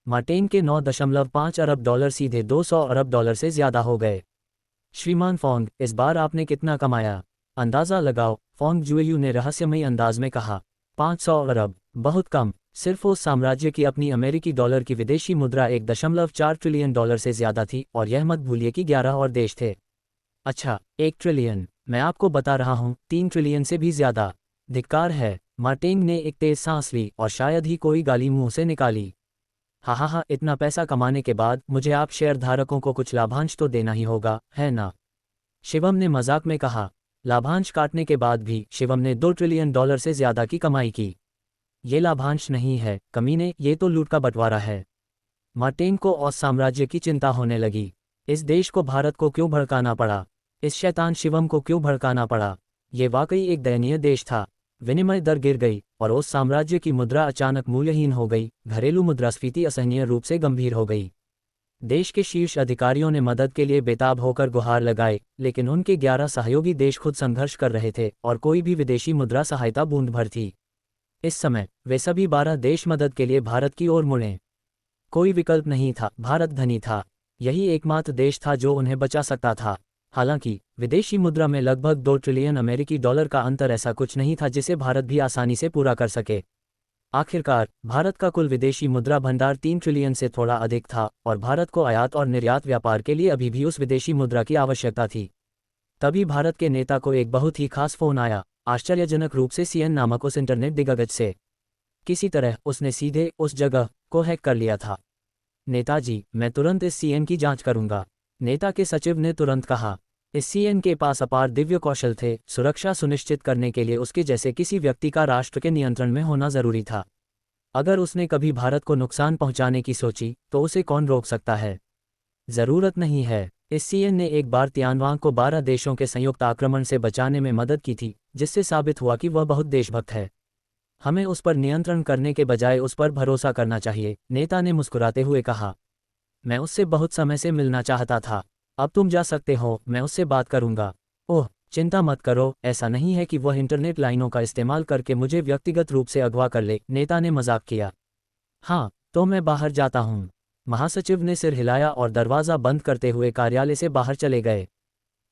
मार्टेन के 9.5 अरब डॉलर सीधे 200 अरब डॉलर से ज़्यादा हो गए। श्रीमान फोंग, इस बार आपने कितना कमाया? अंदाज़ा लगाओ, फोंग जुएयू ने रहस्यमयी अंदाज में कहा। 500 अरब, बहुत कम। सिर्फ उस साम्राज्य की अपनी अमेरिकी डॉलर की विदेशी मुद्रा 1.4 ट्रिलियन डॉलर से ज़्यादा थी, और यह मत भूलिए कि 11 और देश थे। अच्छा, 1 ट्रिलियन, मैं आपको बता रहा हूँ, 3 ट्रिलियन से भी ज़्यादा। धिक्कार है। मार्टेन ने एक तेज सांस ली और शायद ही कोई गाली मुंह से निकाली। हाँ, इतना पैसा कमाने के बाद मुझे आप शेयर धारकों को कुछ लाभांश तो देना ही होगा, है ना? शिवम ने मजाक में कहा। लाभांश काटने के बाद भी शिवम ने 2 ट्रिलियन डॉलर से ज़्यादा की कमाई की। ये लाभांश नहीं है, कमीने, ये तो लूट का बंटवारा है। मार्टेन को ओस साम्राज्य की चिंता होने लगी। इस देश को भारत को क्यों भड़काना पड़ा? इस शैतान शिवम को क्यों भड़काना पड़ा? ये वाकई एक दयनीय देश था। विनिमय दर गिर गई और ओस साम्राज्य की मुद्रा अचानक मूल्यहीन हो गई। घरेलू मुद्रास्फीति असहनीय रूप से गंभीर हो गई। देश के शीर्ष अधिकारियों ने मदद के लिए बेताब होकर गुहार लगाए, लेकिन उनके 11 सहयोगी देश खुद संघर्ष कर रहे थे और कोई भी विदेशी मुद्रा सहायता बूंद भर थी। इस समय वे सभी 12 देश मदद के लिए भारत की ओर मुड़े। कोई विकल्प नहीं था, भारत धनी था। यही एकमात्र देश था जो उन्हें बचा सकता था। हालांकि विदेशी मुद्रा में लगभग 2 ट्रिलियन अमेरिकी डॉलर का अंतर ऐसा कुछ नहीं था जिसे भारत भी आसानी से पूरा कर सके। आखिरकार भारत का कुल विदेशी मुद्रा भंडार 3 ट्रिलियन से थोड़ा अधिक था और भारत को आयात और निर्यात व्यापार के लिए अभी भी उस विदेशी मुद्रा की आवश्यकता थी। तभी भारत के नेता को एक बहुत ही खास फोन आया, आश्चर्यजनक रूप से सीएन नामक उस इंटरनेट दिग्गज से। किसी तरह उसने सीधे उस जगह को हैक कर लिया था। नेताजी, मैं तुरंत इस सीएन की जांच करूंगा, नेता के सचिव ने तुरंत कहा। इस सीएन के पास अपार दिव्य कौशल थे। सुरक्षा सुनिश्चित करने के लिए उसके जैसे किसी व्यक्ति का राष्ट्र के नियंत्रण में होना जरूरी था। अगर उसने कभी भारत को नुकसान पहुंचाने की सोची तो उसे कौन रोक सकता है? जरूरत नहीं है। इस सीएन ने एक बार तियानवान को 12 देशों के संयुक्त आक्रमण से बचाने में मदद की थी, जिससे साबित हुआ कि वह बहुत देशभक्त है। हमें उस पर नियंत्रण करने के बजाय उस पर भरोसा करना चाहिए, नेता ने मुस्कुराते हुए कहा। मैं उससे बहुत समय से मिलना चाहता था। अब तुम जा सकते हो, मैं उससे बात करूंगा। ओह, चिंता मत करो, ऐसा नहीं है कि वह इंटरनेट लाइनों का इस्तेमाल करके मुझे व्यक्तिगत रूप से अगवा कर ले, नेता ने मजाक किया। हाँ, तो मैं बाहर जाता हूँ। महासचिव ने सिर हिलाया और दरवाज़ा बंद करते हुए कार्यालय से बाहर चले गए।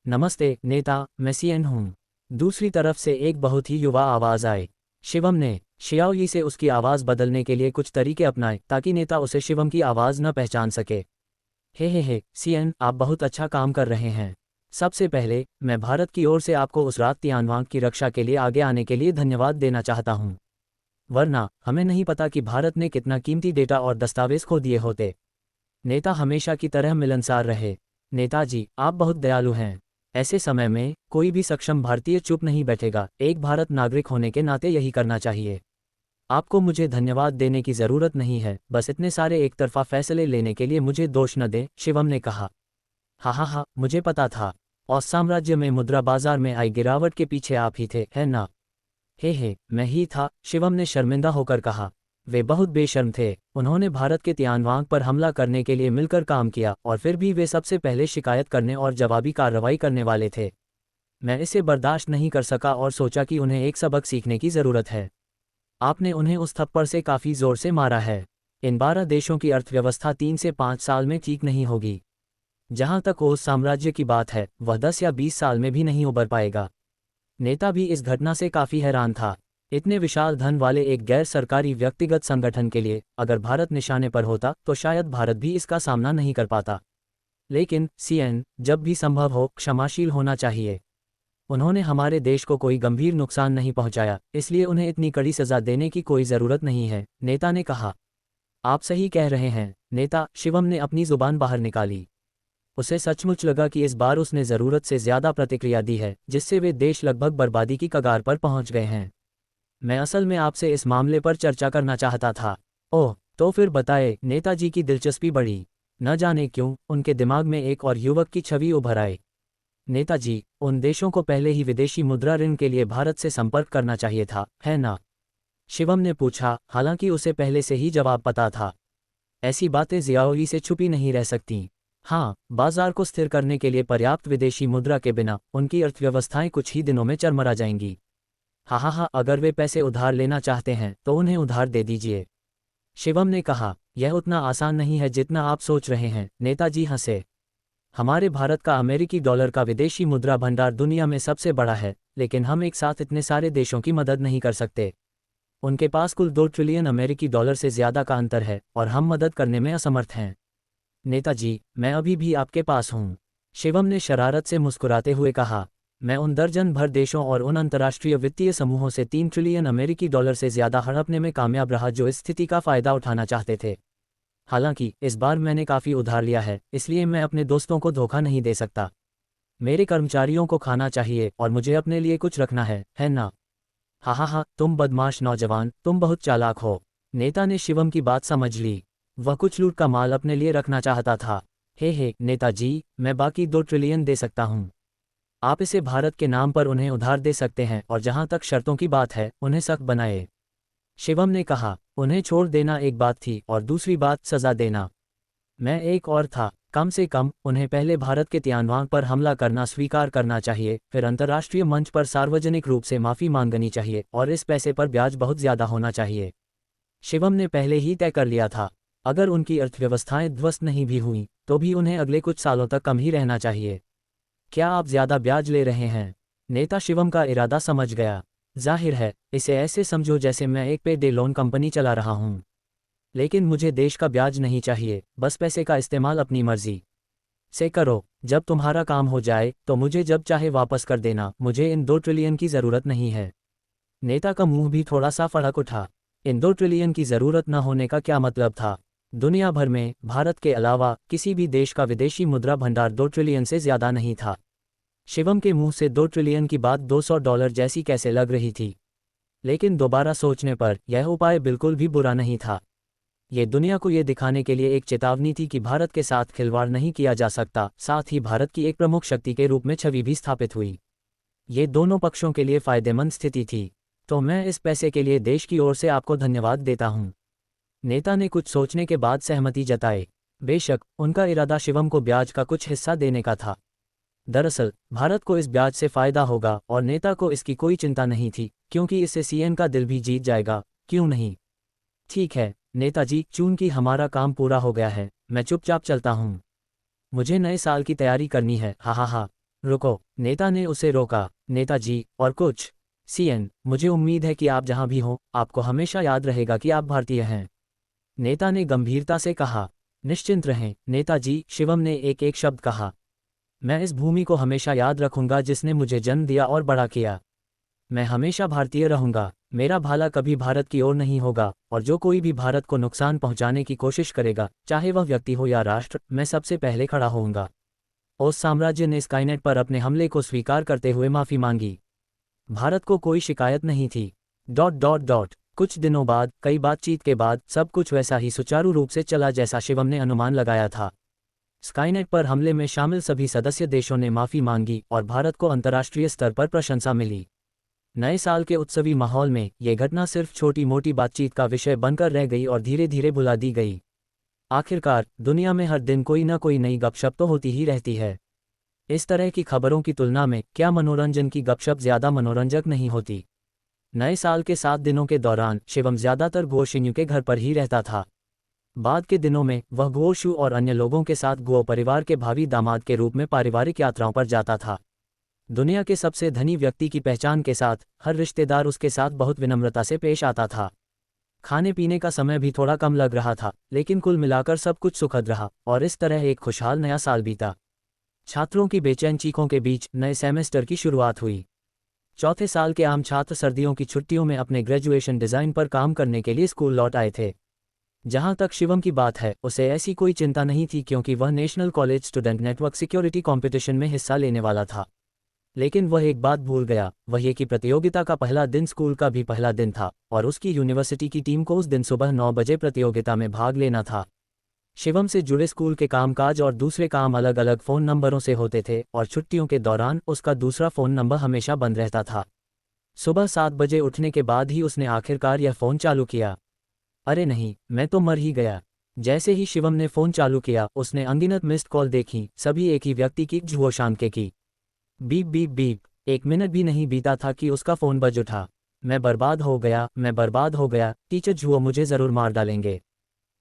नमस्ते नेता, मैं सीएन हूँ। दूसरी तरफ से एक बहुत ही युवा आवाज़ आई। शिवम ने शियाओई से उसकी आवाज़ बदलने के लिए कुछ तरीके अपनाए ताकि नेता उसे शिवम की आवाज़ न पहचान सके। हे सीएन, आप बहुत अच्छा काम कर रहे हैं। सबसे पहले मैं भारत की ओर से आपको उस रात तियानवान की रक्षा के लिए आगे आने के लिए धन्यवाद देना चाहता हूं। वरना हमें नहीं पता कि भारत ने कितना कीमती डेटा और दस्तावेज खो दिए होते। नेता हमेशा की तरह मिलनसार रहे। नेताजी, आप बहुत दयालु हैं। ऐसे समय में कोई भी सक्षम भारतीय चुप नहीं बैठेगा। एक भारत नागरिक होने के नाते यही करना चाहिए। आपको मुझे धन्यवाद देने की ज़रूरत नहीं है, बस इतने सारे एक तरफा फैसले लेने के लिए मुझे दोष न दें, शिवम ने कहा। हाँ, मुझे पता था। और साम्राज्य में मुद्रा बाजार में आई गिरावट के पीछे आप ही थे, है ना? हे, मैं ही था, शिवम ने शर्मिंदा होकर कहा। वे बहुत बेशर्म थे। उन्होंने भारत के तियानवान पर हमला करने के लिए मिलकर काम किया और फिर भी वे सबसे पहले शिकायत करने और जवाबी कार्रवाई करने वाले थे। मैं इसे बर्दाश्त नहीं कर सका और सोचा कि उन्हें एक सबक सीखने की ज़रूरत है। आपने उन्हें उस थप्पड़ से काफ़ी ज़ोर से मारा है। इन 12 देशों की अर्थव्यवस्था 3 से 5 साल में ठीक नहीं होगी। जहां तक ओस साम्राज्य की बात है, वह 10 या 20 साल में भी नहीं उबर पाएगा। नेता भी इस घटना से काफ़ी हैरान था। इतने विशाल धन वाले एक गैर सरकारी व्यक्तिगत संगठन के लिए अगर भारत निशाने पर होता तो शायद भारत भी इसका सामना नहीं कर पाता। लेकिन सीएन, जब भी संभव हो क्षमाशील होना चाहिए। उन्होंने हमारे देश को कोई गंभीर नुकसान नहीं पहुंचाया, इसलिए उन्हें इतनी कड़ी सजा देने की कोई ज़रूरत नहीं है, नेता ने कहा। आप सही कह रहे हैं, नेता, शिवम ने अपनी जुबान बाहर निकाली। उसे सचमुच लगा कि इस बार उसने ज़रूरत से ज़्यादा प्रतिक्रिया दी है, जिससे वे देश लगभग बर्बादी की कगार पर पहुंच गए हैं। मैं असल में आपसे इस मामले पर चर्चा करना चाहता था। ओह, तो फिर बताए, नेताजी की दिलचस्पी बढ़ी। न जाने क्यों, उनके दिमाग में एक और युवक की छवि उभर आई। नेताजी, उन देशों को पहले ही विदेशी मुद्रा ऋण के लिए भारत से संपर्क करना चाहिए था, है ना? शिवम ने पूछा, हालांकि उसे पहले से ही जवाब पता था। ऐसी बातें जियाओली से छुपी नहीं रह सकतीं। हाँ, बाजार को स्थिर करने के लिए पर्याप्त विदेशी मुद्रा के बिना उनकी अर्थव्यवस्थाएं कुछ ही दिनों में चरमरा जाएंगी। हाँ, अगर वे पैसे उधार लेना चाहते हैं तो उन्हें उधार दे दीजिए। शिवम ने कहा, यह उतना आसान नहीं है जितना आप सोच रहे हैं, नेताजी हंसे। हमारे भारत का अमेरिकी डॉलर का विदेशी मुद्रा भंडार दुनिया में सबसे बड़ा है, लेकिन हम एक साथ इतने सारे देशों की मदद नहीं कर सकते। उनके पास कुल 2 ट्रिलियन अमेरिकी डॉलर से ज़्यादा का अंतर है और हम मदद करने में असमर्थ हैं। नेताजी, मैं अभी भी आपके पास हूँ, शिवम ने शरारत से मुस्कुराते हुए कहा। मैं उन दर्जन भर देशों और उन अंतर्राष्ट्रीय वित्तीय समूहों से 3 ट्रिलियन अमेरिकी डॉलर से ज़्यादा हड़पने में कामयाब रहा जो इस स्थिति का फ़ायदा उठाना चाहते थे। हालांकि इस बार मैंने काफ़ी उधार लिया है, इसलिए मैं अपने दोस्तों को धोखा नहीं दे सकता। मेरे कर्मचारियों को खाना चाहिए और मुझे अपने लिए कुछ रखना है ना? हाँ, तुम बदमाश नौजवान, तुम बहुत चालाक हो। नेता ने शिवम की बात समझ ली। वह कुछ लूट का माल अपने लिए रखना चाहता था। हे नेताजी, मैं बाकी 2 ट्रिलियन दे सकता हूँ। आप इसे भारत के नाम पर उन्हें उधार दे सकते हैं और जहाँ तक शर्तों की बात है, उन्हें सख्त बनाए। शिवम ने कहा, उन्हें छोड़ देना एक बात थी और दूसरी बात सज़ा देना मैं एक और था। कम से कम उन्हें पहले भारत के तियानवांग पर हमला करना स्वीकार करना चाहिए, फिर अंतर्राष्ट्रीय मंच पर सार्वजनिक रूप से माफ़ी मांगनी चाहिए और इस पैसे पर ब्याज बहुत ज़्यादा होना चाहिए। शिवम ने पहले ही तय कर लिया था, अगर उनकी अर्थव्यवस्थाएं ध्वस्त नहीं भी हुई तो भी उन्हें अगले कुछ सालों तक कम ही रहना चाहिए। क्या आप ज़्यादा ब्याज ले रहे हैं? नेता शिवम का इरादा समझ गया। जाहिर है, इसे ऐसे समझो जैसे मैं एक पे डे लोन कंपनी चला रहा हूँ। लेकिन मुझे देश का ब्याज नहीं चाहिए, बस पैसे का इस्तेमाल अपनी मर्जी से करो। जब तुम्हारा काम हो जाए तो मुझे जब चाहे वापस कर देना, मुझे इन 2 ट्रिलियन की ज़रूरत नहीं है। नेता का मुंह भी थोड़ा सा फड़क उठा। इन 2 ट्रिलियन की ज़रूरत न होने का क्या मतलब था? दुनिया भर में भारत के अलावा किसी भी देश का विदेशी मुद्रा भंडार 2 ट्रिलियन से ज़्यादा नहीं था। शिवम के मुंह से 2 ट्रिलियन की बात $200 जैसी कैसे लग रही थी? लेकिन दोबारा सोचने पर यह उपाय बिल्कुल भी बुरा नहीं था। ये दुनिया को ये दिखाने के लिए एक चेतावनी थी कि भारत के साथ खिलवाड़ नहीं किया जा सकता, साथ ही भारत की एक प्रमुख शक्ति के रूप में छवि भी स्थापित हुई। ये दोनों पक्षों के लिए फ़ायदेमंद स्थिति थी। तो मैं इस पैसे के लिए देश की ओर से आपको धन्यवाद देता हूँ। नेता ने कुछ सोचने के बाद सहमति जताई। बेशक, उनका इरादा शिवम को ब्याज का कुछ हिस्सा देने का था। दरअसल, भारत को इस ब्याज से फ़ायदा होगा और नेता को इसकी कोई चिंता नहीं थी, क्योंकि इससे सीएन का दिल भी जीत जाएगा, क्यों नहीं? ठीक है नेताजी, चूंकि हमारा काम पूरा हो गया है, मैं चुपचाप चलता हूँ। मुझे नए साल की तैयारी करनी है। हाँ, रुको, नेता ने उसे रोका। नेताजी, और कुछ? सीएन, मुझे उम्मीद है कि आप जहाँ भी हों, आपको हमेशा याद रहेगा कि आप भारतीय हैं, नेता ने गंभीरता से कहा। निश्चिंत रहें नेताजी, शिवम ने एक एक शब्द कहा। मैं इस भूमि को हमेशा याद रखूंगा जिसने मुझे जन्म दिया और बड़ा किया। मैं हमेशा भारतीय रहूंगा। मेरा भाला कभी भारत की ओर नहीं होगा, और जो कोई भी भारत को नुकसान पहुंचाने की कोशिश करेगा, चाहे वह व्यक्ति हो या राष्ट्र, मैं सबसे पहले खड़ा होऊंगा। ओस साम्राज्य ने स्काईनेट पर अपने हमले को स्वीकार करते हुए माफ़ी मांगी। भारत को कोई शिकायत नहीं थी। ... कुछ दिनों बाद, कई बातचीत के बाद, सब कुछ वैसा ही सुचारू रूप से चला जैसा शिवम ने अनुमान लगाया था। स्काईनेट पर हमले में शामिल सभी सदस्य देशों ने माफ़ी मांगी और भारत को अंतर्राष्ट्रीय स्तर पर प्रशंसा मिली। नए साल के उत्सवी माहौल में ये घटना सिर्फ छोटी मोटी बातचीत का विषय बनकर रह गई और धीरे धीरे भुला दी गई। आखिरकार, दुनिया में हर दिन कोई ना कोई नई गपशप तो होती ही रहती है। इस तरह की खबरों की तुलना में क्या मनोरंजन की गपशप ज़्यादा मनोरंजक नहीं होती? नए साल के 7 दिनों के दौरान शिवम ज़्यादातर गुओशिन्यू के घर पर ही रहता था। बाद के दिनों में वह गुओशु और अन्य लोगों के साथ गुओ परिवार के भावी दामाद के रूप में पारिवारिक यात्राओं पर जाता था। दुनिया के सबसे धनी व्यक्ति की पहचान के साथ हर रिश्तेदार उसके साथ बहुत विनम्रता से पेश आता था। खाने पीने का समय भी थोड़ा कम लग रहा था, लेकिन कुल मिलाकर सब कुछ सुखद रहा और इस तरह एक खुशहाल नया साल बीता। छात्रों की बेचैन चीखों के बीच नए सेमेस्टर की शुरुआत हुई। चौथे साल के आम छात्र सर्दियों की छुट्टियों में अपने ग्रेजुएशन डिज़ाइन पर काम करने के लिए स्कूल लौट आए थे। जहां तक शिवम की बात है, उसे ऐसी कोई चिंता नहीं थी क्योंकि वह national college student network security competition में हिस्सा लेने वाला था। लेकिन वह एक बात भूल गया, वह ये कि प्रतियोगिता का पहला दिन स्कूल का भी पहला दिन था और उसकी यूनिवर्सिटी की टीम को उस दिन सुबह 9 बजे प्रतियोगिता में भाग लेना था। शिवम से जुड़े स्कूल के कामकाज और दूसरे काम अलग अलग फ़ोन नंबरों से होते थे और छुट्टियों के दौरान उसका दूसरा फ़ोन नंबर हमेशा बंद रहता था। सुबह 7 बजे उठने के बाद ही उसने आखिरकार यह फ़ोन चालू किया। अरे नहीं, मैं तो मर ही गया। जैसे ही शिवम ने फ़ोन चालू किया, उसने अनगिनत मिस्ड कॉल देखी, सभी एक ही व्यक्ति की, जुहो शानके की। Beep beep beep. 1 मिनट भी नहीं बीता था कि उसका फ़ोन बज उठा। मैं बर्बाद हो गया, मैं बर्बाद हो गया, टीचर जुहो मुझे ज़रूर मार डालेंगे।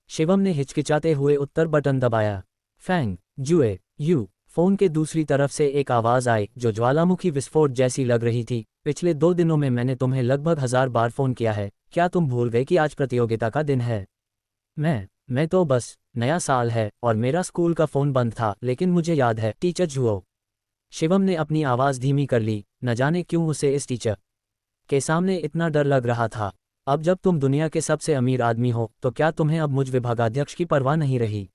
शिवम ने हिचकिचाते हुए उत्तर बटन दबाया। फैंग जुए यू। फ़ोन के दूसरी तरफ से एक आवाज़ आई जो ज्वालामुखी विस्फोट जैसी लग रही थी। पिछले 2 दिनों में मैंने तुम्हें लगभग 1000 बार फ़ोन किया है, क्या तुम भूल गए कि आज प्रतियोगिता का दिन है? मैं तो बस, नया साल है और मेरा स्कूल का फ़ोन बंद था, लेकिन मुझे याद है, टीचर जुओ। शिवम ने अपनी आवाज़ धीमी कर ली, न जाने क्यों उसे इस टीचर के सामने इतना डर लग रहा था। अब जब तुम दुनिया के सबसे अमीर आदमी हो, तो क्या तुम्हें अब मुझ विभागाध्यक्ष की परवाह नहीं रही?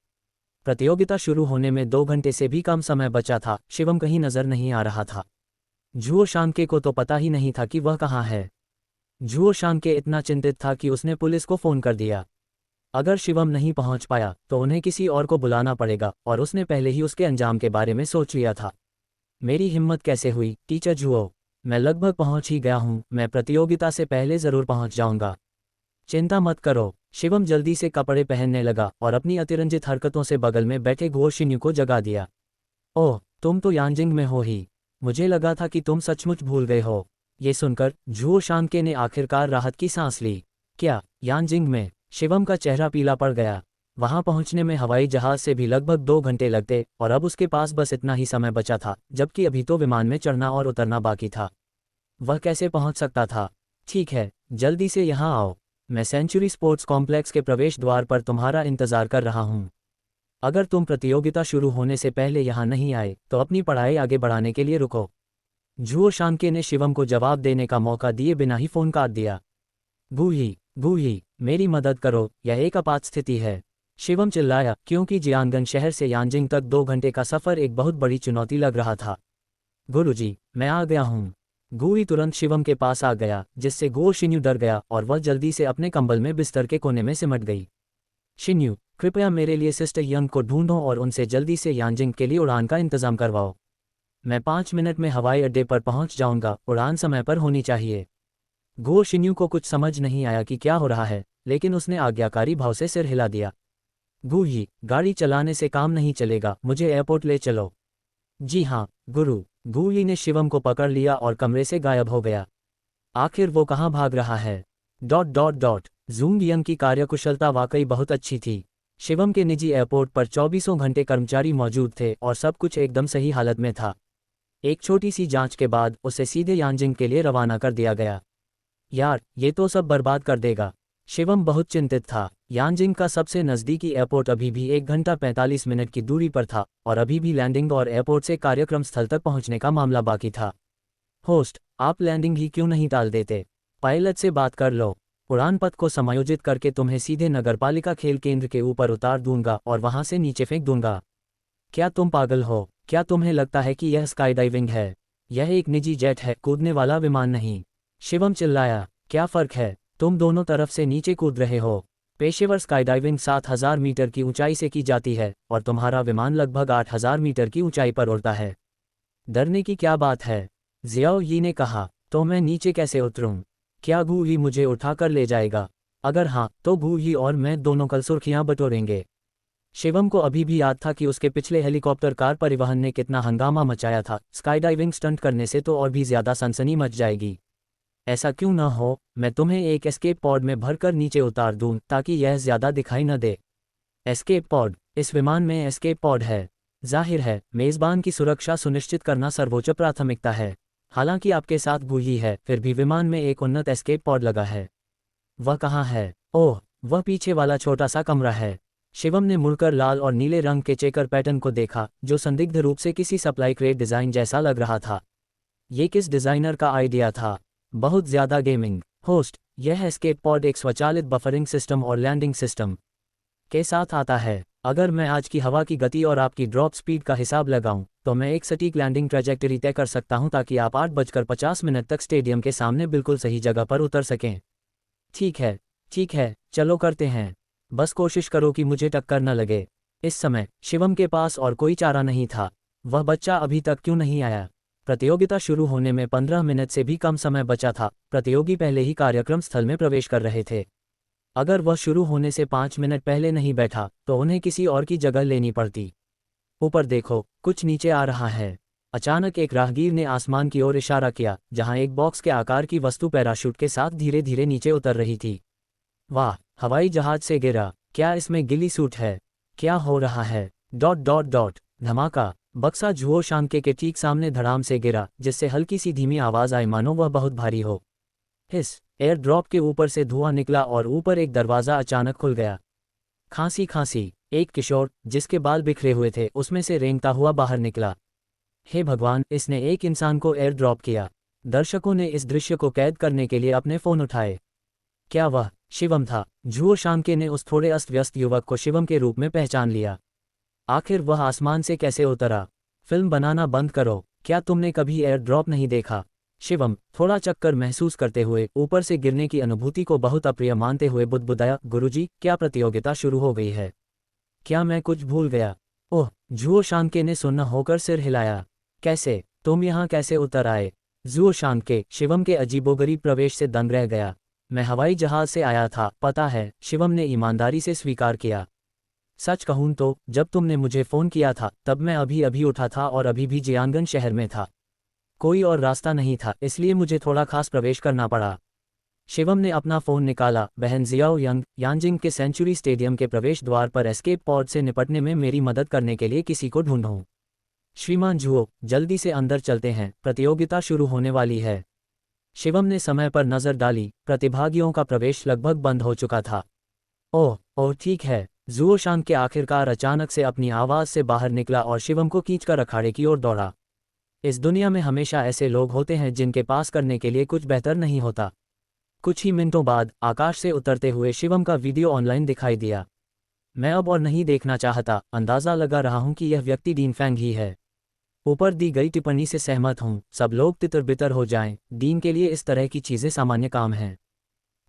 प्रतियोगिता शुरू होने में 2 घंटे से भी कम समय बचा था। शिवम कहीं नजर नहीं आ रहा था। जुओ शानके को तो पता ही नहीं था कि वह कहाँ है। जुओ शानके इतना चिंतित था कि उसने पुलिस को फ़ोन कर दिया। अगर शिवम नहीं पहुंच पाया तो उन्हें किसी और को बुलाना पड़ेगा और उसने पहले ही उसके अंजाम के बारे में सोच लिया था। मेरी हिम्मत कैसे हुई, टीचर जुओ। मैं लगभग पहुंच ही गया हूं, मैं प्रतियोगिता से पहले ज़रूर पहुंच जाऊंगा। चिंता मत करो। शिवम जल्दी से कपड़े पहनने लगा और अपनी अतिरंजित हरकतों से बगल में बैठे गुओ शिन्यू को जगा दिया। ओह, तुम तो यानजिंग में हो ही। मुझे लगा था कि तुम सचमुच भूल गए हो। ये सुनकर जुओ शानके ने आखिरकार राहत की सांस ली। क्या, यानजिंग में? शिवम का चेहरा पीला पड़ गया। वहां पहुंचने में हवाई जहाज से भी लगभग 2 घंटे लगते और अब उसके पास बस इतना ही समय बचा था, जबकि अभी तो विमान में चढ़ना और उतरना बाकी था। वह कैसे पहुंच सकता था? ठीक है, जल्दी से यहाँ आओ। मैं सेंचुरी स्पोर्ट्स कॉम्प्लेक्स के प्रवेश द्वार पर तुम्हारा इंतजार कर रहा हूँ। अगर तुम प्रतियोगिता शुरू होने से पहले यहाँ नहीं आए तो अपनी पढ़ाई आगे बढ़ाने के लिए रुको। जुओ शानके ने शिवम को जवाब देने का मौका दिए बिना ही फ़ोन काट दिया। गूही, मेरी मदद करो, यह एक आपात स्थिति है। शिवम चिल्लाया, क्योंकि जियानगन शहर से यानजिंग तक 2 घंटे का सफ़र एक बहुत बड़ी चुनौती लग रहा था। गुरुजी, मैं आ गया हूँ। गूही तुरंत शिवम के पास आ गया, जिससे गुओ शिन्यू डर गया और वह जल्दी से अपने कंबल में बिस्तर के कोने में सिमट गई। शिन्यू, कृपया मेरे लिए सिस्टर यंग को ढूंढो और उनसे जल्दी से यानजिंग के लिए उड़ान का इंतजाम करवाओ। मैं 5 मिनट में हवाई अड्डे पर पहुंच जाऊंगा, उड़ान समय पर होनी चाहिए। गुओ शिन्यू को कुछ समझ नहीं आया कि क्या हो रहा है, लेकिन उसने आज्ञाकारी भाव से सिर हिला दिया। गूही, गाड़ी चलाने से काम नहीं चलेगा, मुझे एयरपोर्ट ले चलो। जी हाँ, गुरु। गूही ने शिवम को पकड़ लिया और कमरे से गायब हो गया। आखिर वो कहाँ भाग रहा है? जूंग यंग की कार्यकुशलता वाकई बहुत अच्छी थी। शिवम के निजी एयरपोर्ट पर 24 घंटे कर्मचारी मौजूद थे और सब कुछ एकदम सही हालत में था। एक छोटी सी जांच के बाद उसे सीधे यानजिंग के लिए रवाना कर दिया गया। यार, ये तो सब बर्बाद कर देगा। शिवम बहुत चिंतित था। यानजिंग का सबसे नज़दीकी एयरपोर्ट अभी भी 1 घंटा 45 मिनट की दूरी पर था और अभी भी लैंडिंग और एयरपोर्ट से कार्यक्रम स्थल तक पहुंचने का मामला बाकी था। होस्ट, आप लैंडिंग ही क्यों नहीं टाल देते? पायलट से बात कर लो। उड़ान पथ को समायोजित करके तुम्हें सीधे नगरपालिका खेल केंद्र के ऊपर उतार दूंगा और वहां से नीचे फेंक दूंगा। क्या तुम पागल हो? क्या तुम्हें लगता है कि यह स्काईडाइविंग है? यह एक निजी जेट है, कूदने वाला विमान नहीं। शिवम चिल्लाया, क्या फ़र्क है? तुम दोनों तरफ से नीचे कूद रहे हो। पेशेवर स्काईडाइविंग 7000 मीटर की ऊंचाई से की जाती है और तुम्हारा विमान लगभग 8000 मीटर की ऊंचाई पर उड़ता है। डरने की क्या बात है? जियाओ यी ने कहा। तो मैं नीचे कैसे उतरूं? क्या गू ही मुझे उठाकर ले जाएगा? अगर हाँ, तो गू ही और मैं दोनों कल सुर्खियां बटोरेंगे। शिवम को अभी भी याद था कि उसके पिछले हेलीकॉप्टर कार परिवहन ने कितना हंगामा मचाया था। स्काईडाइविंग स्टंट करने से तो और भी ज़्यादा सनसनी मच जाएगी। ऐसा क्यों न हो, मैं तुम्हें एक एस्केप पॉड में भरकर नीचे उतार दूं ताकि यह ज़्यादा दिखाई न दे। Escape pod? इस विमान में एस्केप पॉड है? जाहिर है, मेज़बान की सुरक्षा सुनिश्चित करना सर्वोच्च प्राथमिकता है। हालांकि आपके साथ गूही है, फिर भी विमान में एक उन्नत एस्केप पॉड लगा है। वह कहाँ है? ओह, वह पीछे वाला छोटा सा कमरा है। शिवम ने मुड़कर लाल और नीले रंग के चेकर पैटर्न को देखा, जो संदिग्ध रूप से किसी सप्लाई क्रेट डिज़ाइन जैसा लग रहा था। ये किस डिज़ाइनर का आइडिया था? बहुत ज़्यादा गेमिंग। होस्ट, यह एस्केप पॉड एक स्वचालित बफरिंग सिस्टम और लैंडिंग सिस्टम के साथ आता है। अगर मैं आज की हवा की गति और आपकी ड्रॉप स्पीड का हिसाब लगाऊं, तो मैं एक सटीक लैंडिंग ट्रैजेक्टरी तय कर सकता हूं ताकि आप 8:50 तक स्टेडियम के सामने बिल्कुल सही जगह पर उतर सकें। ठीक है, चलो करते हैं। बस कोशिश करो कि मुझे टक्कर न लगे। इस समय शिवम के पास और कोई चारा नहीं था। वह बच्चा अभी तक क्यों नहीं आया? प्रतियोगिता शुरू होने में 15 मिनट से भी कम समय बचा था। प्रतियोगी पहले ही कार्यक्रम स्थल में प्रवेश कर रहे थे। अगर वह शुरू होने से 5 मिनट पहले नहीं बैठा, तो उन्हें किसी और की जगह लेनी पड़ती। ऊपर देखो, कुछ नीचे आ रहा है। अचानक एक राहगीर ने आसमान की ओर इशारा किया, जहां एक बॉक्स के आकार की वस्तु पैराशूट के साथ धीरे धीरे नीचे उतर रही थी। वाह, हवाई जहाज से गिरा। क्या इसमें गिली सूट है? क्या हो रहा है? धमाका। बक्सा जुओ शांके के ठीक सामने धड़ाम से गिरा, जिससे हल्की सी धीमी आवाज आई मानो वह बहुत भारी हो। हिस। एयर ड्रॉप के ऊपर से धुआं निकला और ऊपर एक दरवाज़ा अचानक खुल गया। खांसी। एक किशोर, जिसके बाल बिखरे हुए थे, उसमें से रेंगता हुआ बाहर निकला। हे भगवान, इसने एक इंसान को एयर ड्रॉप किया। दर्शकों ने इस दृश्य को कैद करने के लिए अपने फ़ोन उठाए। क्या वह शिवम था? जुओ शांके ने उस थोड़े अस्त व्यस्त युवक को शिवम के रूप में पहचान लिया। आखिर वह आसमान से कैसे उतरा? फिल्म बनाना बंद करो। क्या तुमने कभी एयर ड्रॉप नहीं देखा? शिवम, थोड़ा चक्कर महसूस करते हुए ऊपर से गिरने की अनुभूति को बहुत अप्रिय मानते हुए बुदबुदाया, गुरुजी, क्या प्रतियोगिता शुरू हो गई है? क्या मैं कुछ भूल गया? ओह, जुओ शांके ने सुन्न होकर सिर हिलाया। कैसे? तुम यहाँ कैसे उतर आए? जुओ शांके शिवम के अजीबोगरीब प्रवेश से दंग रह गया। मैं हवाई जहाज से आया था, पता है, शिवम ने ईमानदारी से स्वीकार किया। सच कहूं तो, जब तुमने मुझे फ़ोन किया था, तब मैं अभी अभी उठा था और अभी भी जियांगन शहर में था। कोई और रास्ता नहीं था, इसलिए मुझे थोड़ा खास प्रवेश करना पड़ा। शिवम ने अपना फ़ोन निकाला। बहन जियाओ यंग, यांजिंग के सेंचुरी स्टेडियम के प्रवेश द्वार पर एस्केप पॉड से निपटने में मेरी मदद करने के लिए किसी को ढूंढूं। श्रीमान जुओ, जल्दी से अंदर चलते हैं, प्रतियोगिता शुरू होने वाली है। शिवम ने समय पर नज़र डाली। प्रतिभागियों का प्रवेश लगभग बंद हो चुका था। ओह ठीक है। जुओ शांग के आखिरकार अचानक से अपनी आवाज़ से बाहर निकला और शिवम को खींचकर अखाड़े की ओर दौड़ा। इस दुनिया में हमेशा ऐसे लोग होते हैं जिनके पास करने के लिए कुछ बेहतर नहीं होता। कुछ ही मिनटों बाद आकाश से उतरते हुए शिवम का वीडियो ऑनलाइन दिखाई दिया। मैं अब और नहीं देखना चाहता। अंदाज़ा लगा रहा हूं कि यह व्यक्ति डीन फैंग ही है। ऊपर दी गई टिप्पणी से सहमत हूं। सब लोग तितर बितर हो जाएं। डीन के लिए इस तरह की चीज़ें सामान्य काम हैं।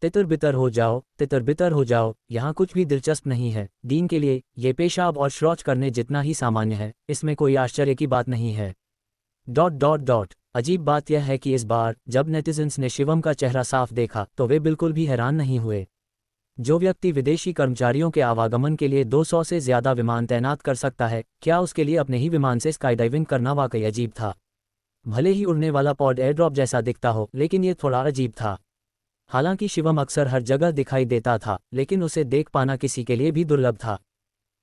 तितर बितर हो जाओ, यहाँ कुछ भी दिलचस्प नहीं है। डीन के लिए ये पेशाब और शौच करने जितना ही सामान्य है, इसमें कोई आश्चर्य की बात नहीं है। अजीब बात यह है कि इस बार जब नेटिजन्स ने शिवम का चेहरा साफ देखा, तो वे बिल्कुल भी हैरान नहीं हुए। जो व्यक्ति विदेशी कर्मचारियों के आवागमन के लिए 200 से ज़्यादा विमान तैनात कर सकता है, क्या उसके लिए अपने ही विमान से स्काईडाइविंग करना वाकई अजीब था। भले ही उड़ने वाला पॉड एयरड्रॉप जैसा दिखता हो, लेकिन ये थोड़ा अजीब था। हालांकि शिवम अक्सर हर जगह दिखाई देता था, लेकिन उसे देख पाना किसी के लिए भी दुर्लभ था।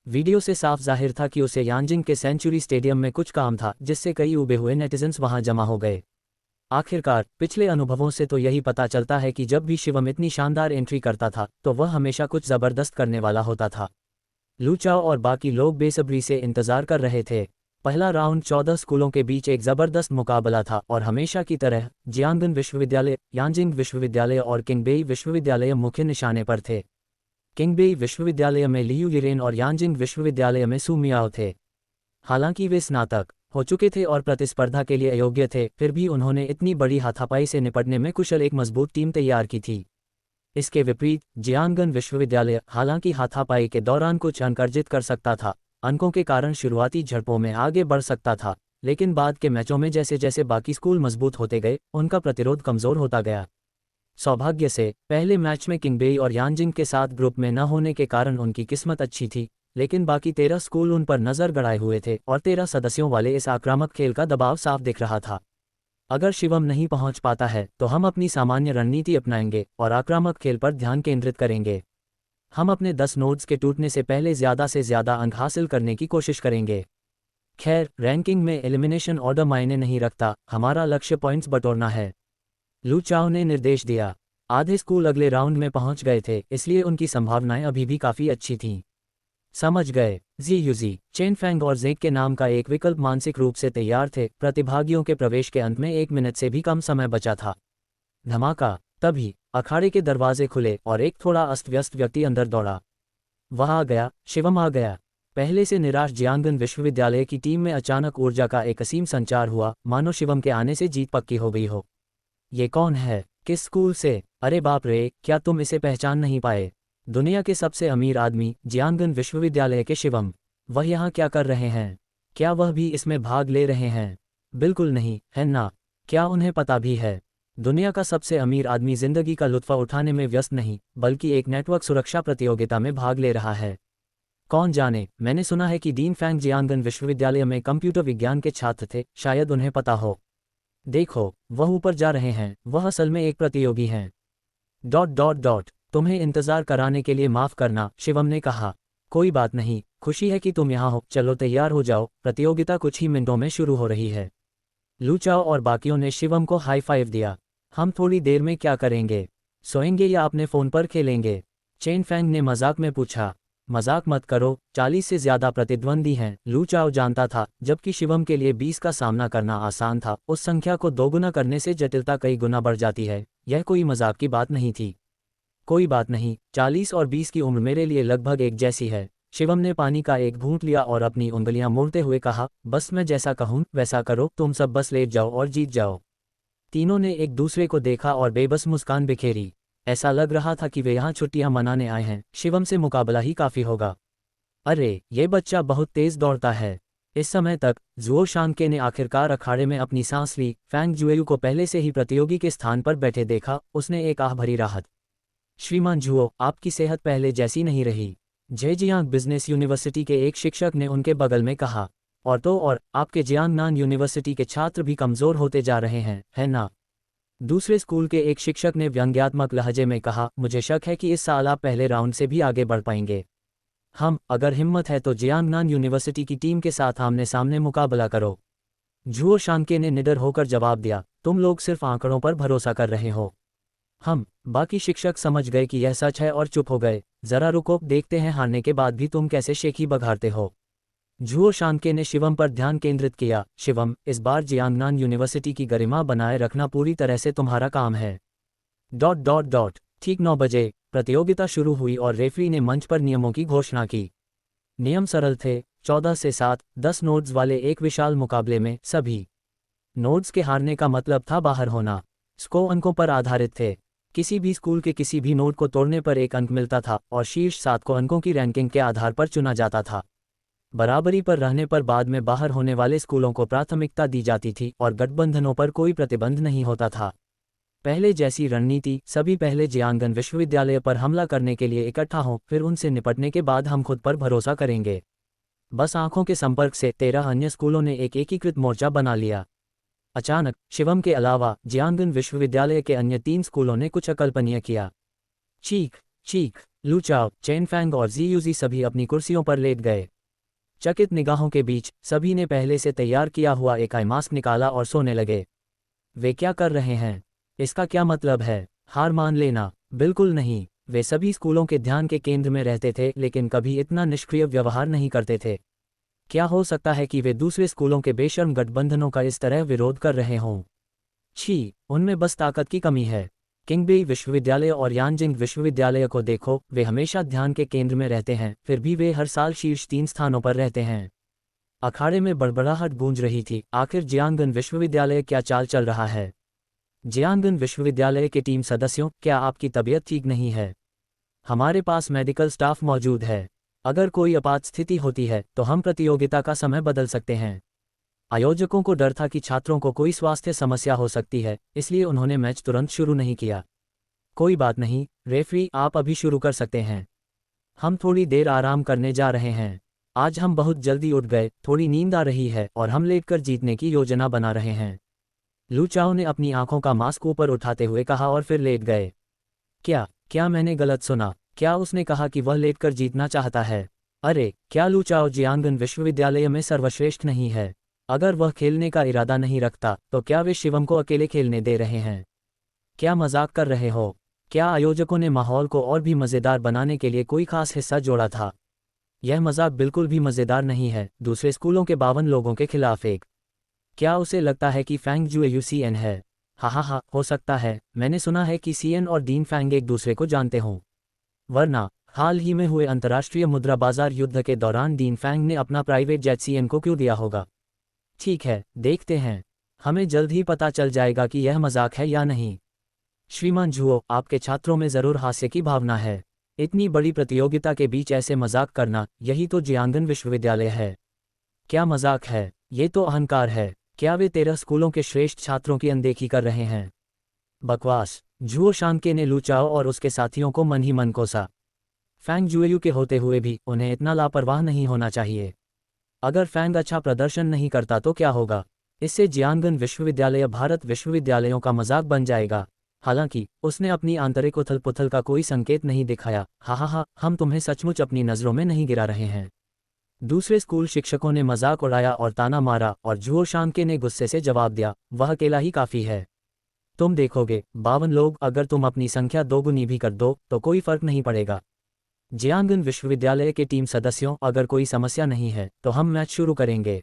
वीडियो से साफ जाहिर था कि उसे यांजिंग के सेंचुरी स्टेडियम में कुछ काम था, जिससे कई उबे हुए नेटिजन्स वहां जमा हो गए। आखिरकार पिछले अनुभवों से तो यही पता चलता है कि जब भी शिवम इतनी शानदार एंट्री करता था, तो वह हमेशा कुछ ज़बरदस्त करने वाला होता था। लू चाओ और बाकी लोग बेसब्री से इंतज़ार कर रहे थे। पहला राउंड 14 स्कूलों के बीच एक ज़बरदस्त मुकाबला था और हमेशा की तरह जियांगन विश्वविद्यालय, यांजिंग विश्वविद्यालय और किंगबेई विश्वविद्यालय मुख्य निशाने पर थे। किंगबेई विश्वविद्यालय में लियू यिरेन और यांजिंग विश्वविद्यालय में सू मियाओ थे। हालांकि वे स्नातक हो चुके थे और प्रतिस्पर्धा के लिए अयोग्य थे, फिर भी उन्होंने इतनी बड़ी हाथापाई से निपटने में कुशल एक मजबूत टीम तैयार की थी। इसके विपरीत जियांगन विश्वविद्यालय हालांकि हाथापाई के दौरान कुछ अंक अर्जित कर सकता था, अंकों के कारण शुरुआती झड़पों में आगे बढ़ सकता था, लेकिन बाद के मैचों में जैसे जैसे बाकी स्कूल मजबूत होते गए, उनका प्रतिरोध कमज़ोर होता गया। सौभाग्य से पहले मैच में किंगबेई और यांजिंग के साथ ग्रुप में न होने के कारण उनकी किस्मत अच्छी थी, लेकिन बाकी 13 स्कूल उन पर नज़र गड़ाए हुए थे और 13 सदस्यों वाले इस आक्रामक खेल का दबाव साफ दिख रहा था। अगर शिवम नहीं पहुंच पाता है, तो हम अपनी सामान्य रणनीति अपनाएंगे और आक्रामक खेल पर ध्यान केंद्रित करेंगे। हम अपने 10 नोड्स के टूटने से पहले ज़्यादा से ज़्यादा अंक हासिल करने की कोशिश करेंगे। खैर, रैंकिंग में एलिमिनेशन ऑर्डर मायने नहीं रखता, हमारा लक्ष्य पॉइंट्स बटोरना है। लू चाओ ने निर्देश दिया। आधे स्कूल अगले राउंड में पहुंच गए थे, इसलिए उनकी संभावनाएं अभी भी काफ़ी अच्छी थीं। समझ गए। जी यूजी, चेन फैंग और जेक के नाम का एक विकल्प मानसिक रूप से तैयार थे। प्रतिभागियों के प्रवेश के अंत में 1 मिनट से भी कम समय बचा था। धमाका! तभी अखाड़े के दरवाजे खुले और एक थोड़ा अस्त व्यस्त व्यक्ति अंदर दौड़ा। वह आ गया, शिवम आ गया। पहले से निराश जियांगन विश्वविद्यालय की टीम में अचानक ऊर्जा का एक असीम संचार हुआ, मानो शिवम के आने से जीत पक्की हो गई हो। ये कौन है? किस स्कूल से? अरे बाप रे, क्या तुम इसे पहचान नहीं पाए? दुनिया के सबसे अमीर आदमी, जियांगन विश्वविद्यालय के शिवम। वह यहाँ क्या कर रहे हैं? क्या वह भी इसमें भाग ले रहे हैं? बिल्कुल नहीं, है ना? क्या उन्हें पता भी है? दुनिया का सबसे अमीर आदमी जिंदगी का लुत्फ़ उठाने में व्यस्त नहीं, बल्कि एक नेटवर्क सुरक्षा प्रतियोगिता में भाग ले रहा है। कौन जाने, मैंने सुना है कि डीन फैंग जियांगन विश्वविद्यालय में कंप्यूटर विज्ञान के छात्र थे, शायद उन्हें पता हो। देखो, वह ऊपर जा रहे हैं, वह असल में एक प्रतियोगी हैं। ... तुम्हें इंतज़ार कराने के लिए माफ़ करना, शिवम ने कहा। कोई बात नहीं, खुशी है कि तुम यहाँ हो। चलो तैयार हो जाओ, प्रतियोगिता कुछ ही मिनटों में शुरू हो रही है। लू चाओ और बाकियों ने शिवम को हाई फाइव दिया। हम थोड़ी देर में क्या करेंगे? सोएंगे या अपने फ़ोन पर खेलेंगे? चेन फैंग ने मजाक में पूछा। मजाक मत करो, 40 से ज़्यादा प्रतिद्वंदी हैं। लू चाओ जानता था, जबकि शिवम के लिए 20 का सामना करना आसान था, उस संख्या को दोगुना करने से जटिलता कई गुना बढ़ जाती है। यह कोई मजाक की बात नहीं थी। कोई बात नहीं, 40 और 20 की उम्र मेरे लिए लगभग एक जैसी है। शिवम ने पानी का एक घूंट लिया और अपनी उंगलियां मोड़ते हुए कहा, बस मैं जैसा कहूँ वैसा करो, तुम सब बस लेट जाओ और जीत जाओ। तीनों ने एक दूसरे को देखा और बेबस मुस्कान बिखेरी। ऐसा लग रहा था कि वे यहाँ छुट्टियां मनाने आए हैं। शिवम से मुकाबला ही काफ़ी होगा। अरे, ये बच्चा बहुत तेज़ दौड़ता है। इस समय तक जुओ शानके ने आखिरकार अखाड़े में अपनी सांस ली। फैंग जुएयू को पहले से ही प्रतियोगी के स्थान पर बैठे देखा, उसने एक आह भरी राहत। श्रीमान जुओ, आपकी सेहत पहले जैसी नहीं रही, जेजियांग बिजनेस यूनिवर्सिटी के एक शिक्षक ने उनके बगल में कहा। और आपके जियांगनान यूनिवर्सिटी के छात्र भी कमज़ोर होते जा रहे हैं, है ना? दूसरे स्कूल के एक शिक्षक ने व्यंग्यात्मक लहजे में कहा, मुझे शक है कि इस साल आप पहले राउंड से भी आगे बढ़ पाएंगे। अगर हिम्मत है तो जियांगनान यूनिवर्सिटी की टीम के साथ आमने सामने मुकाबला करो। जुओ शानके ने निडर होकर जवाब दिया, तुम लोग सिर्फ आंकड़ों पर भरोसा कर रहे हो। बाकी शिक्षक समझ गए कि यह सच है और चुप हो गए। जरा रुको, देखते हैं हारने के बाद भी तुम कैसे शेखी बघाड़ते हो। जुओ शानके ने शिवम पर ध्यान केंद्रित किया। शिवम, इस बार जियांगनान यूनिवर्सिटी की गरिमा बनाए रखना पूरी तरह से तुम्हारा काम है। ... ठीक 9 बजे प्रतियोगिता शुरू हुई और रेफरी ने मंच पर नियमों की घोषणा की। नियम सरल थे, 14 से 7, 10 नोड्स वाले एक विशाल मुकाबले में सभी नोड्स के हारने का मतलब था बाहर होना। स्कोर अंकों पर आधारित थे। किसी भी स्कूल के किसी भी नोड को तोड़ने पर 1 अंक मिलता था और शीर्ष 7 को अंकों की रैंकिंग के आधार पर चुना जाता था। बराबरी पर रहने पर बाद में बाहर होने वाले स्कूलों को प्राथमिकता दी जाती थी और गठबंधनों पर कोई प्रतिबंध नहीं होता था। पहले जैसी रणनीति, सभी पहले जियांगन विश्वविद्यालय पर हमला करने के लिए इकट्ठा हों, फिर उनसे निपटने के बाद हम खुद पर भरोसा करेंगे। बस आंखों के संपर्क से 13 अन्य स्कूलों ने एक एकीकृत मोर्चा बना लिया। अचानक शिवम के अलावा जियांगन विश्वविद्यालय के अन्य 3 स्कूलों ने कुछ अकल्पनीय किया। चीख! लू चाओ, चेन फैंग और जी यूजी सभी अपनी कुर्सियों पर लेट गए। चकित निगाहों के बीच सभी ने पहले से तैयार किया हुआ एक आई मास्क निकाला और सोने लगे। वे क्या कर रहे हैं? इसका क्या मतलब है? हार मान लेना? बिल्कुल नहीं। वे सभी स्कूलों के ध्यान के केंद्र में रहते थे, लेकिन कभी इतना निष्क्रिय व्यवहार नहीं करते थे। क्या हो सकता है कि वे दूसरे स्कूलों के बेशर्म गठबंधनों का इस तरह विरोध कर रहे हों? उनमें बस ताकत की कमी है। किंगबेई विश्वविद्यालय और यानजिंग विश्वविद्यालय को देखो, वे हमेशा ध्यान के केंद्र में रहते हैं, फिर भी वे हर साल शीर्ष 3 स्थानों पर रहते हैं। अखाड़े में बड़बड़ाहट गूंज रही थी। आखिर जियांगन विश्वविद्यालय क्या चाल चल रहा है? जियांगन विश्वविद्यालय के टीम सदस्यों, क्या आपकी तबीयत ठीक नहीं है? हमारे पास मेडिकल स्टाफ मौजूद है। अगर कोई आपात स्थिति होती है तो हम प्रतियोगिता का समय बदल सकते हैं। आयोजकों को डर था कि छात्रों को कोई स्वास्थ्य समस्या हो सकती है, इसलिए उन्होंने मैच तुरंत शुरू नहीं किया। कोई बात नहीं, रेफरी, आप अभी शुरू कर सकते हैं। हम थोड़ी देर आराम करने जा रहे हैं। आज हम बहुत जल्दी उठ गए, थोड़ी नींद आ रही है और हम लेटकर जीतने की योजना बना रहे हैं। लू चाओ ने अपनी आंखों का मास्क ऊपर उठाते हुए कहा और फिर लेट गए। क्या मैंने गलत सुना? क्या उसने कहा कि वह लेटकर जीतना चाहता है? अरे, क्या लू चाओ जियांगन विश्वविद्यालय में सर्वश्रेष्ठ नहीं है? अगर वह खेलने का इरादा नहीं रखता तो क्या वे शिवम को अकेले खेलने दे रहे हैं? क्या मजाक कर रहे हो? क्या आयोजकों ने माहौल को और भी मज़ेदार बनाने के लिए कोई खास हिस्सा जोड़ा था? यह मजाक बिल्कुल भी मज़ेदार नहीं है। दूसरे स्कूलों के 52 लोगों के खिलाफ एक। क्या उसे लगता है कि फैंग जुए यूसीएन है? हा, हो सकता है। मैंने सुना है कि सीएन और डीन फैंग एक दूसरे को जानते हों। वरना हाल ही में हुए अंतर्राष्ट्रीय मुद्रा बाजार युद्ध के दौरान डीन फैंग ने अपना प्राइवेट जेट सीएन को क्यों दिया होगा? ठीक है, देखते हैं। हमें जल्द ही पता चल जाएगा कि यह मजाक है या नहीं। श्रीमान झुओ, आपके छात्रों में ज़रूर हास्य की भावना है। इतनी बड़ी प्रतियोगिता के बीच ऐसे मजाक करना, यही तो जियांगन विश्वविद्यालय है। क्या मजाक है? ये तो अहंकार है। क्या वे 13 स्कूलों के श्रेष्ठ छात्रों की अनदेखी कर रहे हैं? बकवास। झुओ शांके ने लू चाओ और उसके साथियों को मन ही मन कोसा। फैंग जुएयू के होते हुए भी उन्हें इतना लापरवाह नहीं होना चाहिए। अगर फैंग अच्छा प्रदर्शन नहीं करता तो क्या होगा? इससे जियांगन विश्वविद्यालय भारत विश्वविद्यालयों का मजाक बन जाएगा। हालांकि उसने अपनी आंतरिक उथल पुथल का कोई संकेत नहीं दिखाया। हा, हम तुम्हें सचमुच अपनी नज़रों में नहीं गिरा रहे हैं। दूसरे स्कूल शिक्षकों ने मजाक उड़ाया और ताना मारा और झुओ शांके ने गुस्से से जवाब दिया, वह अकेला ही काफ़ी है। तुम देखोगे 52 लोग, अगर तुम अपनी संख्या दोगुनी भी कर दो तो कोई फर्क नहीं पड़ेगा। जियांगन विश्वविद्यालय के टीम सदस्यों, अगर कोई समस्या नहीं है तो हम मैच शुरू करेंगे।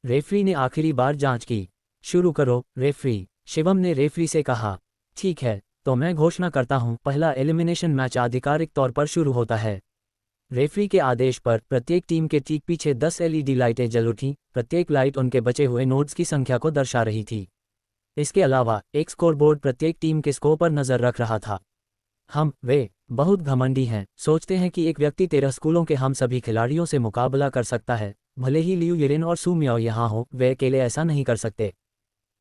रेफरी ने आखिरी बार जांच की। शुरू करो रेफरी, शिवम ने रेफरी से कहा। ठीक है, तो मैं घोषणा करता हूं, पहला एलिमिनेशन मैच आधिकारिक तौर पर शुरू होता है। रेफरी के आदेश पर प्रत्येक टीम के ठीक पीछे 10 एलईडी लाइटें जल उठीं। प्रत्येक लाइट उनके बचे हुए नोड्स की संख्या को दर्शा रही थी। इसके अलावा एक स्कोरबोर्ड प्रत्येक टीम के स्कोर पर नजर रख रहा था। वे बहुत घमंडी हैं, सोचते हैं कि एक व्यक्ति 13 स्कूलों के हम सभी खिलाड़ियों से मुकाबला कर सकता है, भले ही लियू येरिन और सू मियाओ यहाँ हो, वे अकेले ऐसा नहीं कर सकते।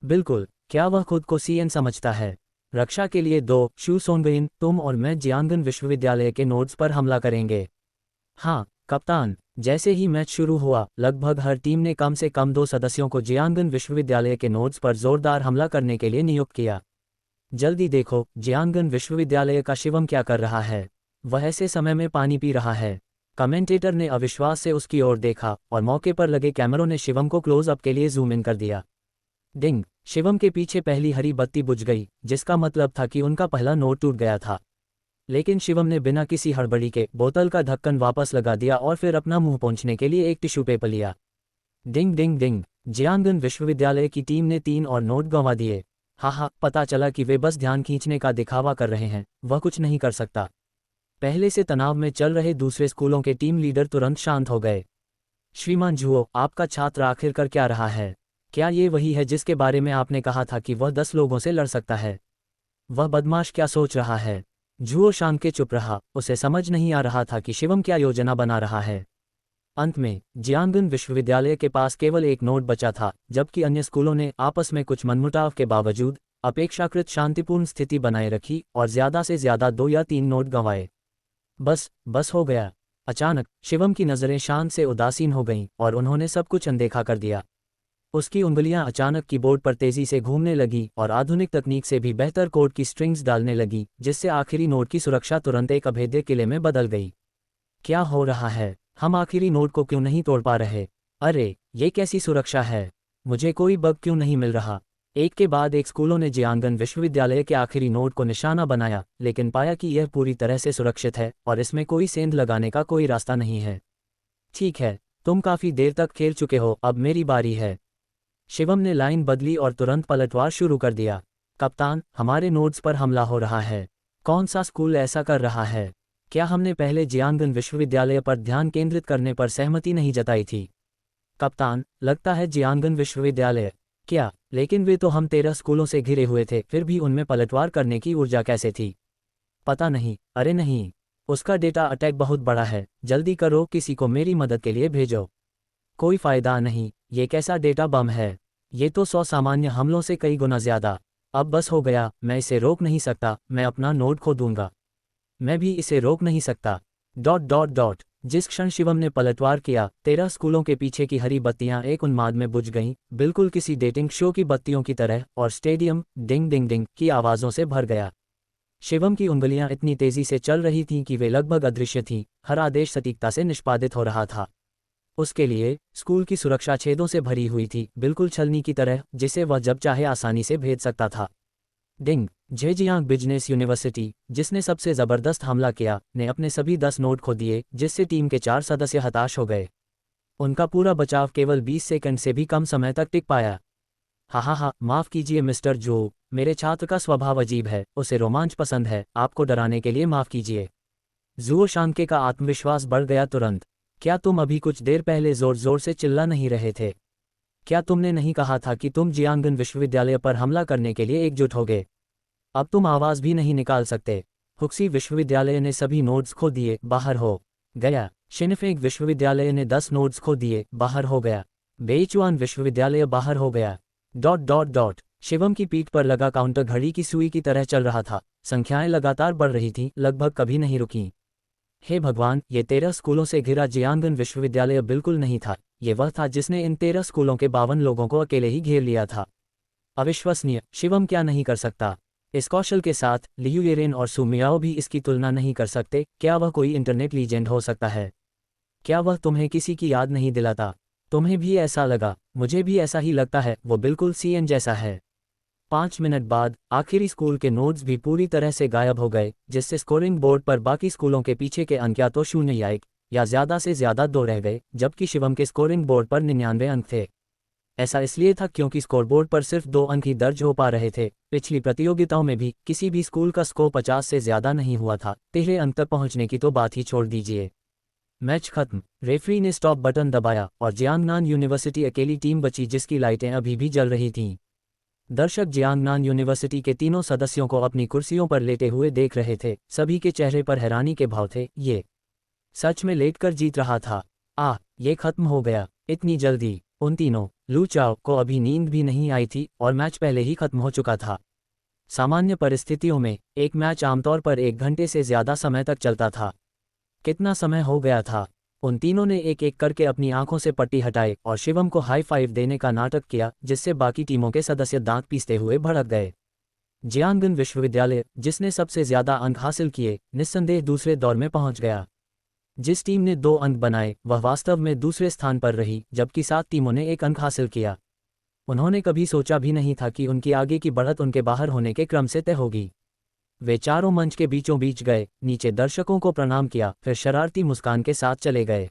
बिल्कुल, क्या वह खुद को सीएन समझता है? रक्षा के लिए 2 शू सोनबेन, तुम और मैं जियांगन विश्वविद्यालय के नोड्स पर हमला करेंगे। हाँ कप्तान। जैसे ही मैच शुरू हुआ, लगभग हर टीम ने कम से कम 2 सदस्यों को जियांगन विश्वविद्यालय के नोड्स पर जोरदार हमला करने के लिए नियुक्त किया। जल्दी देखो जियांगन विश्वविद्यालय का शिवम क्या कर रहा है। वह ऐसे समय में पानी पी रहा है। कमेंटेटर ने अविश्वास से उसकी ओर देखा और मौके पर लगे कैमरों ने शिवम को क्लोज अप के लिए जूम इन कर दिया। डिंग। शिवम के पीछे पहली हरी बत्ती बुझ गई, जिसका मतलब था कि उनका पहला नोट टूट गया था। लेकिन शिवम ने बिना किसी हड़बड़ी के बोतल का ढक्कन वापस लगा दिया और फिर अपना मुंह पोंछने के लिए एक टिश्यू पेपर लिया। डिंग डिंग डिंग। जियांगन विश्वविद्यालय की टीम ने 3 और नोट गंवा दिए। हा, पता चला कि वे बस ध्यान खींचने का दिखावा कर रहे हैं, वह कुछ नहीं कर सकता। पहले से तनाव में चल रहे दूसरे स्कूलों के टीम लीडर तुरंत शांत हो गए। श्रीमान झुओ, आपका छात्र आखिर कर क्या रहा है? क्या ये वही है जिसके बारे में आपने कहा था कि वह 10 लोगों से लड़ सकता है? वह बदमाश क्या सोच रहा है? झुओ शांत के चुप रहा, उसे समझ नहीं आ रहा था कि शिवम क्या योजना बना रहा है। अंत में जियांगन विश्वविद्यालय के पास केवल एक नोट बचा था, जबकि अन्य स्कूलों ने आपस में कुछ मनमुटाव के बावजूद अपेक्षाकृत शांतिपूर्ण स्थिति बनाए रखी और ज्यादा से ज्यादा 2 या 3 नोट गंवाए। बस हो गया। अचानक शिवम की नज़रें शांत से उदासीन हो गईं और उन्होंने सब कुछ अनदेखा कर दिया। उसकी उंगलियां अचानक कीबोर्ड पर तेजी से घूमने लगी और आधुनिक तकनीक से भी बेहतर कोड की स्ट्रिंग्स डालने लगी, जिससे आखिरी नोट की सुरक्षा तुरंत एक अभेद्य किले में बदल गई। क्या हो रहा है? हम आखिरी नोट को क्यों नहीं तोड़ पा रहे? अरे, ये कैसी सुरक्षा है? मुझे कोई बग क्यों नहीं मिल रहा? एक के बाद एक स्कूलों ने जियांगन विश्वविद्यालय के आखिरी नोट को निशाना बनाया, लेकिन पाया कि यह पूरी तरह से सुरक्षित है और इसमें कोई सेंध लगाने का कोई रास्ता नहीं है। ठीक है, तुम काफ़ी देर तक खेल चुके हो, अब मेरी बारी है। शिवम ने लाइन बदली और तुरंत पलटवार शुरू कर दिया। कप्तान, हमारे नोट्स पर हमला हो रहा है। कौन सा स्कूल ऐसा कर रहा है? क्या हमने पहले जियांगन विश्वविद्यालय पर ध्यान केंद्रित करने पर सहमति नहीं जताई थी? कप्तान, लगता है जियांगन विश्वविद्यालय। क्या? लेकिन वे तो हम 13 स्कूलों से घिरे हुए थे, फिर भी उनमें पलटवार करने की ऊर्जा कैसे थी? पता नहीं। अरे नहीं, उसका डेटा अटैक बहुत बड़ा है। जल्दी करो, किसी को मेरी मदद के लिए भेजो। कोई फायदा नहीं, ये कैसा डेटा बम है? ये तो 100 सामान्य हमलों से कई गुना ज्यादा। अब बस हो गया, मैं इसे रोक नहीं सकता, मैं अपना नोट खो दूंगा। मैं भी इसे रोक नहीं सकता। ... जिस क्षण शिवम ने पलटवार किया, 13 स्कूलों के पीछे की हरी बत्तियां एक उन्माद में बुझ गईं, बिल्कुल किसी डेटिंग शो की बत्तियों की तरह, और स्टेडियम डिंग डिंग डिंग की आवाज़ों से भर गया। शिवम की उंगलियां इतनी तेजी से चल रही थीं कि वे लगभग अदृश्य थीं, हर आदेश सटीकता से निष्पादित हो रहा था। उसके लिए स्कूल की सुरक्षा छेदों से भरी हुई थी, बिल्कुल छलनी की तरह, जिसे वह जब चाहे आसानी से भेद सकता था। डिंग। जेजियांग बिजनेस यूनिवर्सिटी, जिसने सबसे ज़बरदस्त हमला किया, ने अपने सभी 10 नोड खो दिए, जिससे टीम के 4 सदस्य हताश हो गए। उनका पूरा बचाव केवल 20 सेकंड से भी कम समय तक टिक पाया। हा, माफ़ कीजिए मिस्टर जो, मेरे छात्र का स्वभाव अजीब है, उसे रोमांच पसंद है, आपको डराने के लिए माफ़ कीजिए। जुओ शांके का आत्मविश्वास बढ़ गया तुरंत। क्या तुम अभी कुछ देर पहले ज़ोर ज़ोर से चिल्ला नहीं रहे थे? क्या तुमने नहीं कहा था कि तुम जियांगन विश्वविद्यालय पर हमला करने के लिए एकजुट होगे? अब तुम आवाज़ भी नहीं निकाल सकते। हुक्सी विश्वविद्यालय ने सभी नोड्स खो दिए, बाहर हो गया। शिनफेंग विश्वविद्यालय ने 10 नोड्स खो दिए, बाहर हो गया। बेइचुआन विश्वविद्यालय बाहर हो गया। शिवम की पीठ पर लगा काउंटर घड़ी की सुई की तरह चल रहा था। संख्याएं लगातार बढ़ रही थीं, लगभग कभी नहीं रुकीं। हे भगवान, ये 13 स्कूलों से घिरा जियांगन विश्वविद्यालय बिल्कुल नहीं था। ये वह था जिसने इन 13 स्कूलों के 52 लोगों को अकेले ही घेर लिया था। अविश्वसनीय। शिवम क्या नहीं कर सकता? इस कौशल के साथ लियू येरेन और सुमियाओ भी इसकी तुलना नहीं कर सकते। क्या वह कोई इंटरनेट लीजेंड हो सकता है? क्या वह तुम्हें किसी की याद नहीं दिलाता? तुम्हें भी ऐसा लगा? मुझे भी ऐसा ही लगता है, वो बिल्कुल सीएन जैसा है। 5 मिनट बाद आखिरी स्कूल के नोड्स भी पूरी तरह से गायब हो गए, जिससे स्कोरिंग बोर्ड पर बाकी स्कूलों के पीछे के अंक या तो 0 या 1 या ज़्यादा से ज़्यादा 2 रह गए, जबकि शिवम के स्कोरिंग बोर्ड पर 99 अंक थे। ऐसा इसलिए था क्योंकि स्कोरबोर्ड पर सिर्फ 2 अंक ही दर्ज हो पा रहे थे। पिछली प्रतियोगिताओं में भी किसी भी स्कूल का स्कोर 50 से ज़्यादा नहीं हुआ था। 13 अंक तक पहुंचने की तो बात ही छोड़ दीजिए। मैच खत्म। रेफरी ने स्टॉप बटन दबाया और जियांगनान यूनिवर्सिटी अकेली टीम बची जिसकी लाइटें अभी भी जल रही थीं। दर्शक जियांगनान यूनिवर्सिटी के तीनों सदस्यों को अपनी कुर्सियों पर लेटे हुए देख रहे थे। सभी के चेहरे पर हैरानी के भाव थे। ये सच में लेटकर जीत रहा था। ये खत्म हो गया इतनी जल्दी। उन तीनों लू चाओ को अभी नींद भी नहीं आई थी और मैच पहले ही खत्म हो चुका था। सामान्य परिस्थितियों में एक मैच आमतौर पर 1 घंटे से ज़्यादा समय तक चलता था। कितना समय हो गया था? उन तीनों ने एक एक करके अपनी आंखों से पट्टी हटाई और शिवम को हाई फाइव देने का नाटक किया, जिससे बाकी टीमों के सदस्य दांत पीसते हुए भड़क गए। जियांगन विश्वविद्यालय, जिसने सबसे ज़्यादा अंक हासिल किए, निस्संदेह दूसरे दौर में पहुंच गया। जिस टीम ने 2 अंक बनाए वह वास्तव में दूसरे स्थान पर रही, जबकि 7 टीमों ने 1 अंक हासिल किया। उन्होंने कभी सोचा भी नहीं था कि उनकी आगे की बढ़त उनके बाहर होने के क्रम से तय होगी। वे चारों मंच के बीचों बीच गए, नीचे दर्शकों को प्रणाम किया, फिर शरारती मुस्कान के साथ चले गए।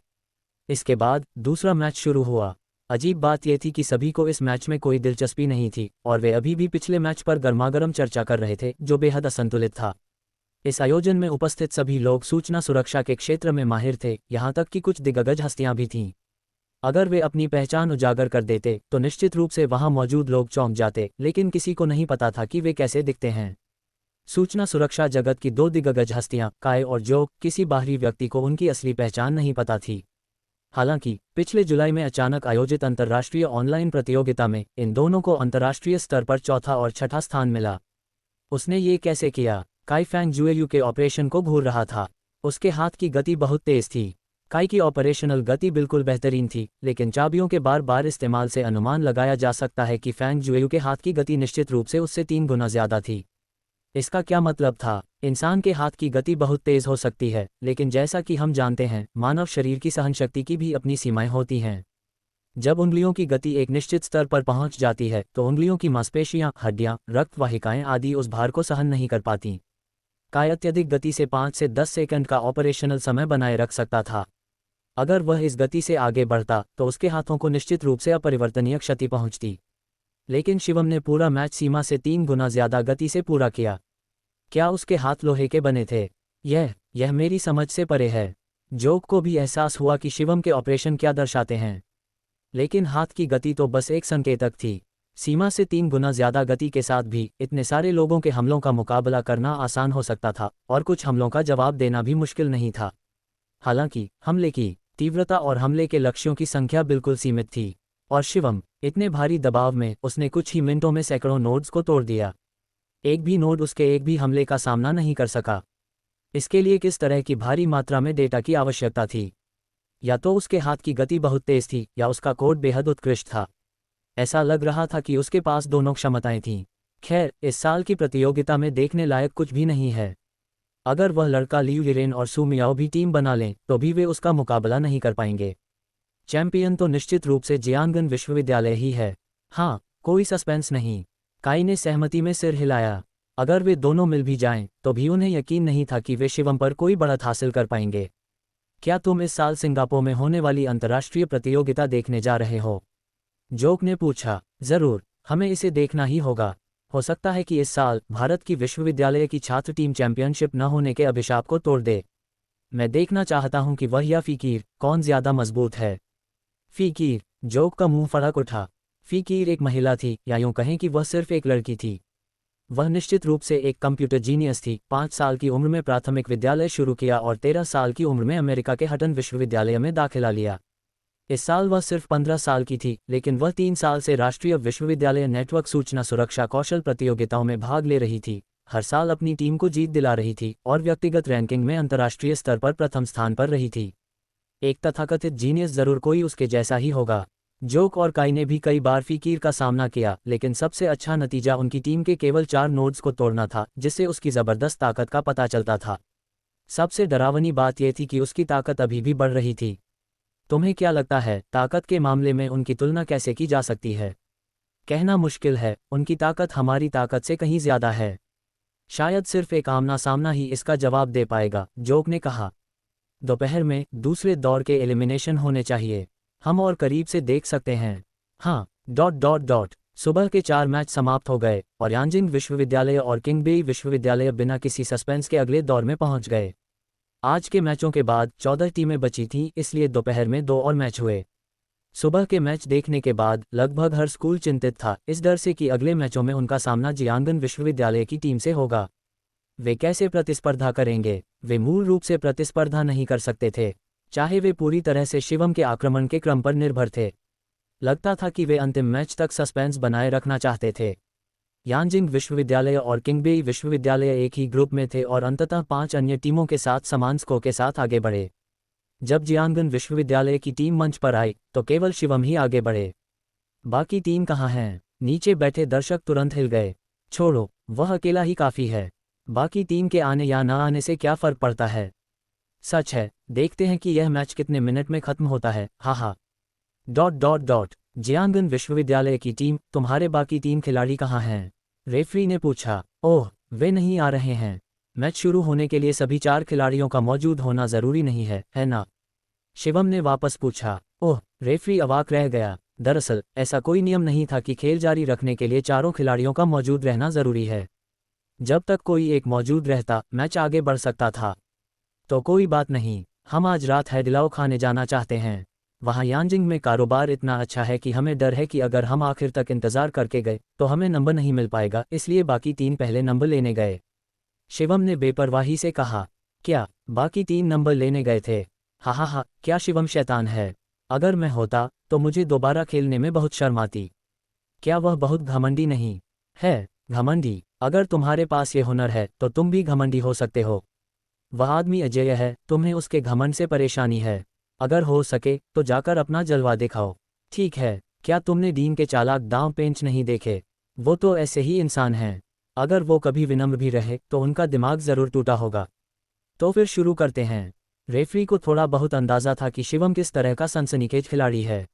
इसके बाद दूसरा मैच शुरू हुआ। अजीब बात यह थी कि सभी को इस मैच में कोई दिलचस्पी नहीं थी और वे अभी भी पिछले मैच पर गर्मागर्म चर्चा कर रहे थे, जो बेहद असंतुलित था। इस आयोजन में उपस्थित सभी लोग सूचना सुरक्षा के क्षेत्र में माहिर थे, यहाँ तक कि कुछ दिग्गज हस्तियां भी थीं। अगर वे अपनी पहचान उजागर कर देते तो निश्चित रूप से वहां मौजूद लोग चौंक जाते, लेकिन किसी को नहीं पता था कि वे कैसे दिखते हैं। सूचना सुरक्षा जगत की 2 दिग्गज हस्तियां, काय और जो, किसी बाहरी व्यक्ति को उनकी असली पहचान नहीं पता थी। हालांकि पिछले जुलाई में अचानक आयोजित अंतर्राष्ट्रीय ऑनलाइन प्रतियोगिता में इन दोनों को अंतर्राष्ट्रीय स्तर पर चौथा और छठा स्थान मिला। उसने ये कैसे किया? काई फैंग जुएयू के ऑपरेशन को घूर रहा था। उसके हाथ की गति बहुत तेज थी। काई की ऑपरेशनल गति बिल्कुल बेहतरीन थी, लेकिन चाबियों के बार बार इस्तेमाल से अनुमान लगाया जा सकता है कि फैंग जुएयू के हाथ की गति निश्चित रूप से उससे 3 गुना ज़्यादा थी। इसका क्या मतलब था? इंसान के हाथ की गति बहुत तेज हो सकती है, लेकिन जैसा कि हम जानते हैं, मानव शरीर की सहनशक्ति की भी अपनी सीमाएं होती हैं। जब उंगलियों की गति एक निश्चित स्तर पर पहुंच जाती है तो उंगलियों की मांसपेशियां, हड्डियां, रक्त वाहिकाएं आदि उस भार को सहन नहीं कर पाती। काय अत्यधिक गति से 5 से 10 सेकंड का ऑपरेशनल समय बनाए रख सकता था। अगर वह इस गति से आगे बढ़ता तो उसके हाथों को निश्चित रूप से अपरिवर्तनीय क्षति पहुंचती। लेकिन शिवम ने पूरा मैच सीमा से 3 गुना ज़्यादा गति से पूरा किया। क्या उसके हाथ लोहे के बने थे? यह मेरी समझ से परे है। जोक को भी एहसास हुआ कि शिवम के ऑपरेशन क्या दर्शाते हैं, लेकिन हाथ की गति तो बस एक संकेतक थी। सीमा से 3 गुना ज़्यादा गति के साथ भी इतने सारे लोगों के हमलों का मुकाबला करना आसान हो सकता था और कुछ हमलों का जवाब देना भी मुश्किल नहीं था। हालांकि हमले की तीव्रता और हमले के लक्ष्यों की संख्या बिल्कुल सीमित थी, और शिवम इतने भारी दबाव में उसने कुछ ही मिनटों में सैकड़ों नोड्स को तोड़ दिया। एक भी नोड उसके एक भी हमले का सामना नहीं कर सका। इसके लिए किस तरह की भारी मात्रा में डेटा की आवश्यकता थी? या तो उसके हाथ की गति बहुत तेज थी या उसका कोड बेहद उत्कृष्ट था। ऐसा लग रहा था कि उसके पास दोनों क्षमताएं थीं। खैर, इस साल की प्रतियोगिता में देखने लायक कुछ भी नहीं है। अगर वह लड़का लियू येरेन और सू मियाओ भी टीम बना लें तो भी वे उसका मुकाबला नहीं कर पाएंगे। चैंपियन तो निश्चित रूप से जियांगन विश्वविद्यालय ही है। हाँ, कोई सस्पेंस नहीं। काई ने सहमति में सिर हिलाया। अगर वे दोनों मिल भी जाएं, तो भी उन्हें यकीन नहीं था कि वे शिवम पर कोई बढ़त हासिल कर पाएंगे। क्या तुम इस साल सिंगापुर में होने वाली अंतर्राष्ट्रीय प्रतियोगिता देखने जा रहे हो? जोक ने पूछा। जरूर, हमें इसे देखना ही होगा। हो सकता है कि इस साल भारत की विश्वविद्यालय की छात्र टीम चैंपियनशिप न होने के अभिशाप को तोड़ दे। मैं देखना चाहता हूं कि वह या फीकीर कौन ज्यादा मजबूत है। फीकीर। जोक का मुंह फड़क उठा। फीकीर एक महिला थी, या यूं कहें कि वह सिर्फ एक लड़की थी। वह निश्चित रूप से एक कंप्यूटर जीनियस थी। 5 साल की उम्र में प्राथमिक विद्यालय शुरू किया और 13 साल की उम्र में अमेरिका के हटन विश्वविद्यालय में दाखिला लिया। इस साल वह सिर्फ 15 साल की थी, लेकिन वह 3 साल से राष्ट्रीय विश्वविद्यालय नेटवर्क सूचना सुरक्षा कौशल प्रतियोगिताओं में भाग ले रही थी, हर साल अपनी टीम को जीत दिला रही थी और व्यक्तिगत रैंकिंग में अंतर्राष्ट्रीय स्तर पर प्रथम स्थान पर रही थी। एक तथाकथित जीनियस जरूर कोई उसके जैसा ही होगा। जोक और काई ने भी कई बार फीकीर का सामना किया, लेकिन सबसे अच्छा नतीजा उनकी टीम के केवल 4 नोड्स को तोड़ना था, जिससे उसकी जबरदस्त ताकत का पता चलता था। सबसे डरावनी बात यह थी कि उसकी ताकत अभी भी बढ़ रही थी। तुम्हें क्या लगता है, ताकत के मामले में उनकी तुलना कैसे की जा सकती है? कहना मुश्किल है, उनकी ताकत हमारी ताकत से कहीं ज्यादा है। शायद सिर्फ एक आमना सामना ही इसका जवाब दे पाएगा, जोक ने कहा। दोपहर में दूसरे दौर के एलिमिनेशन होने चाहिए। हम और करीब से देख सकते हैं। हाँ। सुबह के 4 मैच समाप्त हो गए और यांजिंग विश्वविद्यालय और किंगबेई विश्वविद्यालय बिना किसी सस्पेंस के अगले दौर में पहुंच गए। आज के मैचों के बाद 14 टीमें बची थीं, इसलिए दोपहर में 2 और मैच हुए। सुबह के मैच देखने के बाद लगभग हर स्कूल चिंतित था, इस डर से कि अगले मैचों में उनका सामना जियांगन विश्वविद्यालय की टीम से होगा। वे कैसे प्रतिस्पर्धा करेंगे? वे मूल रूप से प्रतिस्पर्धा नहीं कर सकते थे, चाहे वे पूरी तरह से शिवम के आक्रमण के क्रम पर निर्भर थे। लगता था कि वे अंतिम मैच तक सस्पेंस बनाए रखना चाहते थे। यांजिंग विश्वविद्यालय और किंगबेई विश्वविद्यालय एक ही ग्रुप में थे और अंततः 5 अन्य टीमों के साथ समान स्कोर के साथ आगे बढ़े। जब जियांगन विश्वविद्यालय की टीम मंच पर आई, तो केवल शिवम ही आगे बढ़े। बाकी टीम कहाँ हैं? नीचे बैठे दर्शक तुरंत हिल गए। छोड़ो, वह अकेला ही काफ़ी है। बाकी टीम के आने या ना आने से क्या फ़र्क पड़ता है? सच है, देखते हैं कि यह मैच कितने मिनट में खत्म होता है। हाँ। जियांगन विश्वविद्यालय की टीम, तुम्हारे बाकी 3 खिलाड़ी कहाँ हैं? रेफरी ने पूछा। ओह, वे नहीं आ रहे हैं। मैच शुरू होने के लिए सभी 4 खिलाड़ियों का मौजूद होना ज़रूरी नहीं है ना? शिवम ने वापस पूछा। ओह, रेफरी अवाक रह गया। दरअसल ऐसा कोई नियम नहीं था कि खेल जारी रखने के लिए 4 खिलाड़ियों का मौजूद रहना ज़रूरी है। जब तक कोई एक मौजूद रहता, मैच आगे बढ़ सकता था। तो कोई बात नहीं, हम आज रात हैदिलाओ खाने जाना चाहते हैं। वहाँ यांजिंग में कारोबार इतना अच्छा है कि हमें डर है कि अगर हम आखिर तक इंतज़ार करके गए तो हमें नंबर नहीं मिल पाएगा, इसलिए बाकी 3 पहले नंबर लेने गए। शिवम ने बेपरवाही से कहा। क्या बाकी 3 नंबर लेने गए थे? हाँ, क्या शिवम शैतान है? अगर मैं होता तो मुझे दोबारा खेलने में बहुत शर्म आती। क्या वह बहुत घमंडी नहीं है? घमंडी? अगर तुम्हारे पास ये हुनर है तो तुम भी घमंडी हो सकते हो। वह आदमी अजेय है, तुम्हें उसके घमंड से परेशानी है। अगर हो सके तो जाकर अपना जलवा दिखाओ। ठीक है, क्या तुमने डीन के चालाक दांव पेंच नहीं देखे? वो तो ऐसे ही इंसान हैं। अगर वो कभी विनम्र भी रहे तो उनका दिमाग ज़रूर टूटा होगा। तो फिर शुरू करते हैं। रेफरी को थोड़ा बहुत अंदाज़ा था कि शिवम किस तरह का सनसनीखेज खिलाड़ी है।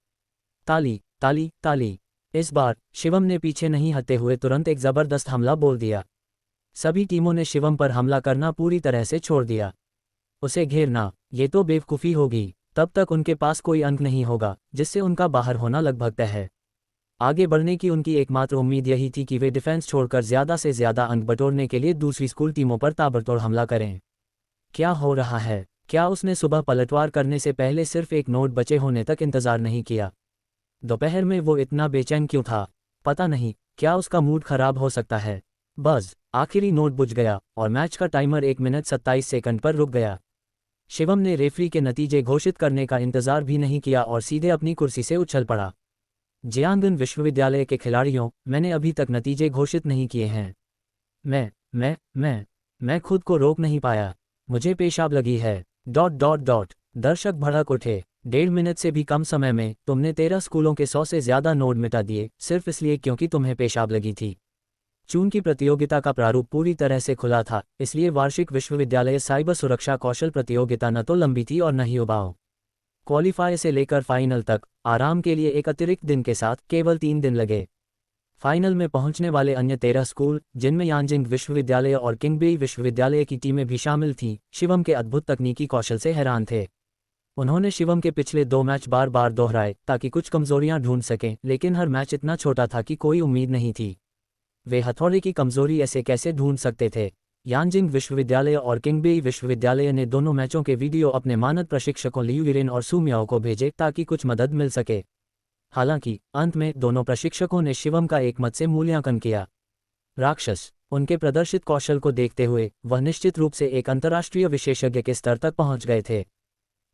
ताली ताली ताली। इस बार शिवम ने पीछे नहीं हटते हुए तुरंत एक ज़बरदस्त हमला बोल दिया। सभी टीमों ने शिवम पर हमला करना पूरी तरह से छोड़ दिया। उसे घेरना, ये तो बेवकूफ़ी होगी। तब तक उनके पास कोई अंक नहीं होगा जिससे उनका बाहर होना लगभग तय है। आगे बढ़ने की उनकी एकमात्र उम्मीद यही थी कि वे डिफेंस छोड़कर ज़्यादा से ज़्यादा अंक बटोरने के लिए दूसरी स्कूल टीमों पर ताबड़तोड़ हमला करें। क्या हो रहा है? क्या उसने सुबह पलटवार करने से पहले सिर्फ एक नोट बचे होने तक इंतज़ार नहीं किया? दोपहर में वो इतना बेचैन क्यों था? पता नहीं, क्या उसका मूड खराब हो सकता है? बस आखिरी नोट बुझ गया और मैच का टाइमर 1 मिनट 27 सेकंड पर रुक गया। शिवम ने रेफरी के नतीजे घोषित करने का इंतजार भी नहीं किया और सीधे अपनी कुर्सी से उछल पड़ा। जियांगन विश्वविद्यालय के खिलाड़ियों, मैंने अभी तक नतीजे घोषित नहीं किए हैं। मैं खुद को रोक नहीं पाया। मुझे पेशाब लगी है। दर्शक भड़क उठे। 1.5 मिनट से भी कम समय में तुमने 13 स्कूलों के 100 से ज़्यादा नोट मिटा दिए, सिर्फ इसलिए क्योंकि तुम्हें पेशाब लगी थी। चूंकि प्रतियोगिता का प्रारूप पूरी तरह से खुला था, इसलिए वार्षिक विश्वविद्यालय साइबर सुरक्षा कौशल प्रतियोगिता न तो लंबी थी और न ही उबाऊ। क्वालिफायर से लेकर फाइनल तक आराम के लिए एक अतिरिक्त दिन के साथ केवल 3 दिन लगे। फाइनल में पहुंचने वाले अन्य 13 स्कूल, जिनमें यांजिंग विश्वविद्यालय और किंगबेई विश्वविद्यालय की टीमें भी शामिल थीं, शिवम के अद्भुत तकनीकी कौशल से हैरान थे। उन्होंने शिवम के पिछले 2 मैच बार बार दोहराए ताकि कुछ कमजोरियां ढूंढ सकें, लेकिन हर मैच इतना छोटा था कि कोई उम्मीद नहीं थी। वे हथौड़े की कमजोरी ऐसे कैसे ढूंढ सकते थे? यांजिंग विश्वविद्यालय और किंगबेई विश्वविद्यालय ने दोनों मैचों के वीडियो अपने मानद प्रशिक्षकों लियू यिरेन और सू मियाओ को भेजे ताकि कुछ मदद मिल सके। हालांकि अंत में दोनों प्रशिक्षकों ने शिवम का एकमत से मूल्यांकन किया। राक्षस, उनके प्रदर्शित कौशल को देखते हुए वह निश्चित रूप से एक अंतर्राष्ट्रीय विशेषज्ञ के स्तर तक पहुंच गए थे।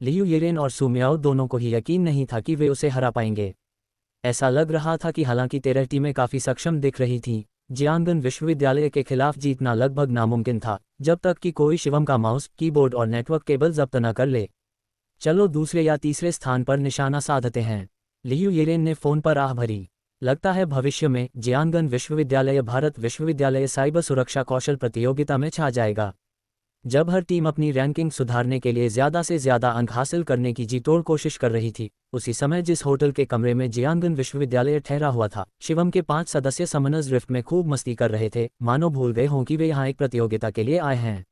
लियू यिरेन और सू मियाओ दोनों को ही यकीन नहीं था कि वे उसे हरा पाएंगे। ऐसा लग रहा था कि हालांकि 13 टीमें काफ़ी सक्षम दिख रही थीं, जियांगन विश्वविद्यालय के खिलाफ जीतना लगभग नामुमकिन था, जब तक कि कोई शिवम का माउस, कीबोर्ड और नेटवर्क केबल जब्त न कर ले। चलो दूसरे या तीसरे स्थान पर निशाना साधते हैं। लियू यिरेन ने फ़ोन पर आह भरी। लगता है भविष्य में जियांगन विश्वविद्यालय भारत विश्वविद्यालय साइबर सुरक्षा कौशल प्रतियोगिता में छा जाएगा। जब हर टीम अपनी रैंकिंग सुधारने के लिए ज़्यादा से ज़्यादा अंक हासिल करने की जी तोड़ कोशिश कर रही थी, उसी समय जिस होटल के कमरे में जियांगन विश्वविद्यालय ठहरा हुआ था, शिवम के 5 सदस्य समनर्स रिफ्ट में खूब मस्ती कर रहे थे, मानो भूल गए हों कि वे यहाँ एक प्रतियोगिता के लिए आए हैं।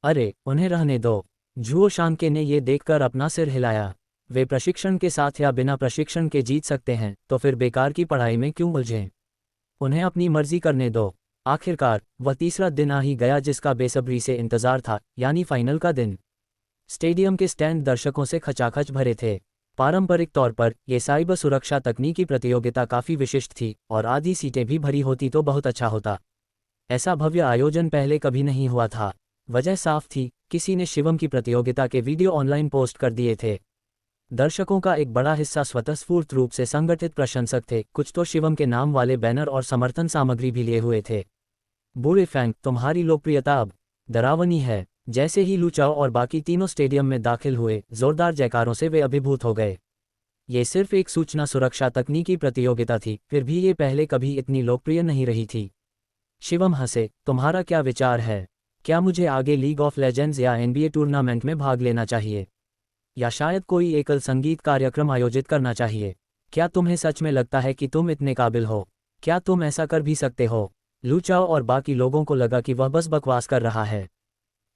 अरे उन्हें रहने दो, झुओ शांके ने ये देखकर अपना सिर हिलाया। वे प्रशिक्षण के साथ या बिना प्रशिक्षण के जीत सकते हैं, तो फिर बेकार की पढ़ाई में क्यों उलझें? उन्हें अपनी मर्जी करने दो। आखिरकार वह तीसरा दिन आ ही गया जिसका बेसब्री से इंतजार था, यानी फाइनल का दिन। स्टेडियम के स्टैंड दर्शकों से खचाखच भरे थे। पारंपरिक तौर पर यह साइबर सुरक्षा तकनीकी प्रतियोगिता काफ़ी विशिष्ट थी और आधी सीटें भी भरी होती तो बहुत अच्छा होता। ऐसा भव्य आयोजन पहले कभी नहीं हुआ था। वजह साफ थी, किसी ने शिवम की प्रतियोगिता के वीडियो ऑनलाइन पोस्ट कर दिए थे। दर्शकों का एक बड़ा हिस्सा स्वतःस्फूर्त रूप से संगठित प्रशंसक थे, कुछ तो शिवम के नाम वाले बैनर और समर्थन सामग्री भी लिए हुए थे। बूढ़े फैंग, तुम्हारी लोकप्रियता अब डरावनी है। जैसे ही लू चाओ और बाकी तीनों स्टेडियम में दाखिल हुए, जोरदार जयकारों से वे अभिभूत हो गए। ये सिर्फ एक सूचना सुरक्षा तकनीकी प्रतियोगिता थी, फिर भी ये पहले कभी इतनी लोकप्रिय नहीं रही थी। शिवम हंसे, तुम्हारा क्या विचार है? क्या मुझे आगे लीग ऑफ लेजेंड्स या NBA टूर्नामेंट में भाग लेना चाहिए? या शायद कोई एकल संगीत कार्यक्रम आयोजित करना चाहिए? क्या तुम्हें सच में लगता है कि तुम इतने काबिल हो? क्या तुम ऐसा कर भी सकते हो? लू चाओ और बाकी लोगों को लगा कि वह बस बकवास कर रहा है।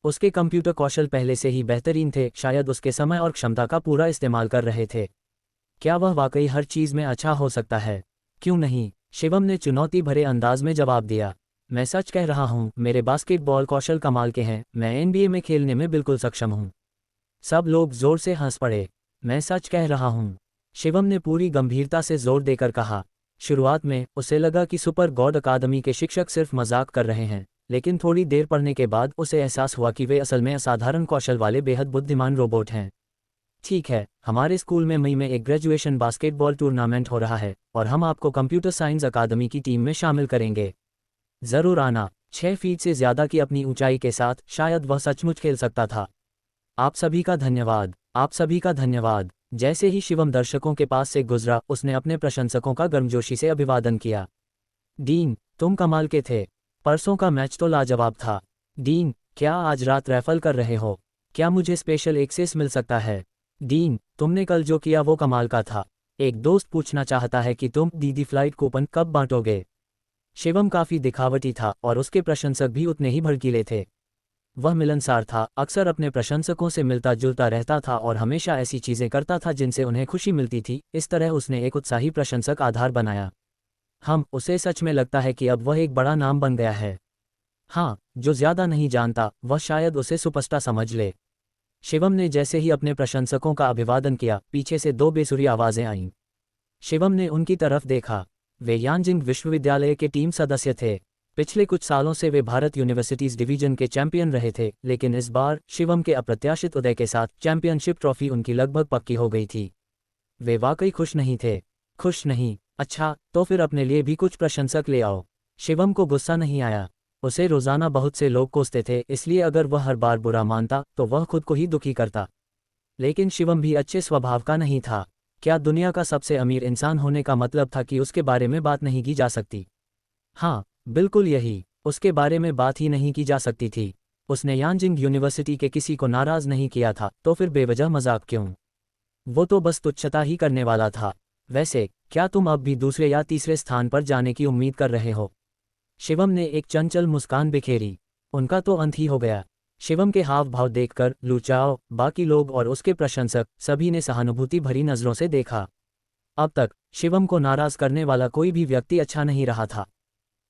उसके कंप्यूटर कौशल पहले से ही बेहतरीन थे, शायद उसके समय और क्षमता का पूरा इस्तेमाल कर रहे थे। क्या वह वाकई हर चीज़ में अच्छा हो सकता है? क्यों नहीं? शिवम ने चुनौती भरे अंदाज में जवाब दिया। मैं सच कह रहा हूँ, मेरे बास्केटबॉल कौशल कमाल के हैं, मैं NBA में खेलने में बिल्कुल सक्षम हूँ। सब लोग जोर से हंस पड़े। मैं सच कह रहा हूँ, शिवम ने पूरी गंभीरता से जोर देकर कहा। शुरुआत में उसे लगा कि सुपर गॉड अकादमी के शिक्षक सिर्फ मजाक कर रहे हैं, लेकिन थोड़ी देर पढ़ने के बाद उसे एहसास हुआ कि वे असल में असाधारण कौशल वाले बेहद बुद्धिमान रोबोट हैं। ठीक है, हमारे स्कूल में मई में एक ग्रेजुएशन बास्केटबॉल टूर्नामेंट हो रहा है और हम आपको कंप्यूटर साइंस अकादमी की टीम में शामिल करेंगे। ज़रूर आना। 6 फीट से ज़्यादा की अपनी ऊंचाई के साथ शायद वह सचमुच खेल सकता था। आप सभी का धन्यवाद, आप सभी का धन्यवाद। जैसे ही शिवम दर्शकों के पास से गुजरा, उसने अपने प्रशंसकों का गर्मजोशी से अभिवादन किया। डीन, तुम कमाल के थे। परसों का मैच तो लाजवाब था। डीन, क्या आज रात रैफल कर रहे हो? क्या मुझे स्पेशल एक्सेस मिल सकता है? डीन, तुमने कल जो किया वो कमाल का था। एक दोस्त पूछना चाहता है कि तुम दीदी फ्लाइट कूपन कब बांटोगे? शिवम काफ़ी दिखावटी था और उसके प्रशंसक भी उतने ही भड़कीले थे। वह मिलनसार था, अक्सर अपने प्रशंसकों से मिलता जुलता रहता था और हमेशा ऐसी चीज़ें करता था जिनसे उन्हें खुशी मिलती थी। इस तरह उसने एक उत्साही प्रशंसक आधार बनाया। उसे सच में लगता है कि अब वह एक बड़ा नाम बन गया है। हाँ, जो ज़्यादा नहीं जानता वह शायद उसे सुपरस्टार समझ ले। शिवम ने जैसे ही अपने प्रशंसकों का अभिवादन किया, पीछे से 2 बेसुरी आवाज़ें आईं। शिवम ने उनकी तरफ देखा। वे यांजिंग विश्वविद्यालय के टीम सदस्य थे। पिछले कुछ सालों से वे भारत यूनिवर्सिटीज़ डिवीजन के चैंपियन रहे थे, लेकिन इस बार शिवम के अप्रत्याशित उदय के साथ चैंपियनशिप ट्रॉफी उनकी लगभग पक्की हो गई थी। वे वाकई खुश नहीं थे। खुश नहीं? अच्छा, तो फिर अपने लिए भी कुछ प्रशंसक ले आओ। शिवम को गुस्सा नहीं आया। उसे रोज़ाना बहुत से लोग कोसते थे, इसलिए अगर वह हर बार बुरा मानता तो वह खुद को ही दुखी करता। लेकिन शिवम भी अच्छे स्वभाव का नहीं था। क्या दुनिया का सबसे अमीर इंसान होने का मतलब था कि उसके बारे में बात नहीं की जा सकती? हाँ, बिल्कुल यही। उसके बारे में बात ही नहीं की जा सकती थी। उसने यांजिंग यूनिवर्सिटी के किसी को नाराज़ नहीं किया था, तो फिर बेवजह मजाक क्यों? वो तो बस तुच्छता ही करने वाला था। वैसे क्या तुम अब भी दूसरे या तीसरे स्थान पर जाने की उम्मीद कर रहे हो? शिवम ने एक चंचल मुस्कान बिखेरी। उनका तो अंत ही हो गया। शिवम के हाव भाव देखकर लू चाओ, बाकी लोग और उसके प्रशंसक सभी ने सहानुभूति भरी नजरों से देखा। अब तक शिवम को नाराज करने वाला कोई भी व्यक्ति अच्छा नहीं रहा था।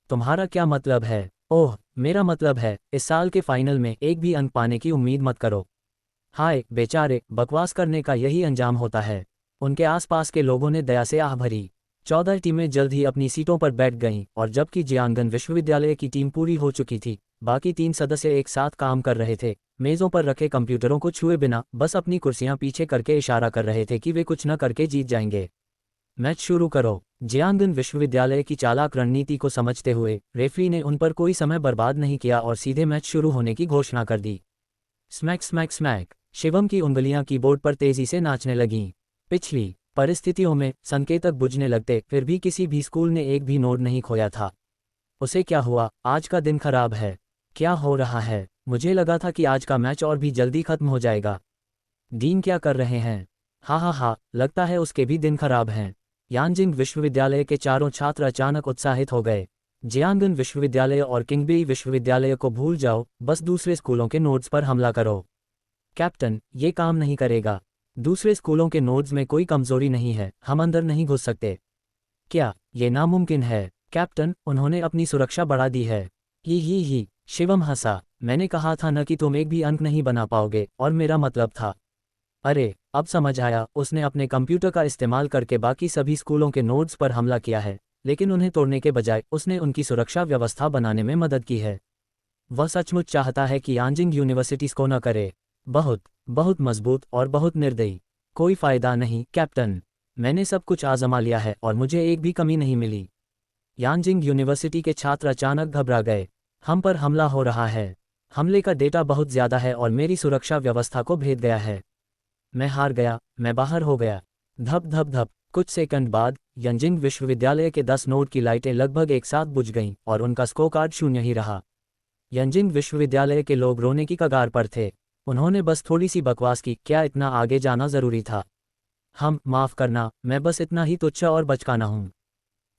तुम्हारा क्या मतलब है? ओह, मेरा मतलब है इस साल के फाइनल में एक भी अंक पाने की उम्मीद मत करो। हाय बेचारे, बकवास करने का यही अंजाम होता है। उनके आसपास के लोगों ने दया से आह भरी। 14 टीमें जल्द ही अपनी सीटों पर बैठ गईं और जबकि जियांगन विश्वविद्यालय की टीम पूरी हो चुकी थी, बाकी 3 सदस्य एक साथ काम कर रहे थे। मेज़ों पर रखे कंप्यूटरों को छुए बिना बस अपनी कुर्सियां पीछे करके इशारा कर रहे थे कि वे कुछ न करके जीत जाएंगे। मैच शुरू करो। जियांगन विश्वविद्यालय की चालाक रणनीति को समझते हुए रेफरी ने उन पर कोई समय बर्बाद नहीं किया और सीधे मैच शुरू होने की घोषणा कर दी। Smack smack smack. शिवम की उंगलियां कीबोर्ड पर तेजी से नाचने लगीं। पिछली परिस्थितियों में संकेतक बुझने लगते, फिर भी किसी भी स्कूल ने एक भी नोड नहीं खोया था। उसे क्या हुआ? आज का दिन खराब है। क्या हो रहा है? मुझे लगा था कि आज का मैच और भी जल्दी खत्म हो जाएगा। डीन क्या कर रहे हैं? हा, लगता है उसके भी दिन खराब हैं। यानजिंग विश्वविद्यालय के चारों छात्र अचानक उत्साहित हो गए। जियांगन विश्वविद्यालय और किंगबी विश्वविद्यालय को भूल जाओ, बस दूसरे स्कूलों के नोड्स पर हमला करो। कैप्टन, ये काम नहीं करेगा। दूसरे स्कूलों के नोड्स में कोई कमजोरी नहीं है, हम अंदर नहीं घुस सकते। क्या ये नामुमकिन है? कैप्टन, उन्होंने अपनी सुरक्षा बढ़ा दी है। ही, शिवम हंसा। मैंने कहा था न कि तुम एक भी अंक नहीं बना पाओगे, और मेरा मतलब था। अरे, अब समझ आया, उसने अपने कंप्यूटर का इस्तेमाल करके बाकी सभी स्कूलों के नोड्स पर हमला किया है, लेकिन उन्हें तोड़ने के बजाय उसने उनकी सुरक्षा व्यवस्था बनाने में मदद की है। वह सचमुच चाहता है कि यांजिंग यूनिवर्सिटीज को न करे। बहुत बहुत मजबूत और बहुत निर्दयी। कोई फायदा नहीं कैप्टन, मैंने सब कुछ आजमा लिया है और मुझे एक भी कमी नहीं मिली। यांजिंग यूनिवर्सिटी के छात्र अचानक घबरा गए। हम पर हमला हो रहा है। हमले का डेटा बहुत ज्यादा है और मेरी सुरक्षा व्यवस्था को भेद गया है। मैं हार गया, मैं बाहर हो गया। धप धप धप। कुछ सेकंड बाद यंजिंग विश्वविद्यालय के 10 नोड की लाइटें लगभग एक साथ बुझ गईं और उनका स्कोर कार्ड 0 ही रहा। यंजिंग विश्वविद्यालय के लोग रोने की कगार पर थे। उन्होंने बस थोड़ी सी बकवास की, क्या इतना आगे जाना जरूरी था? माफ करना, मैं बस इतना ही तुच्छ और बचकाना हूँ।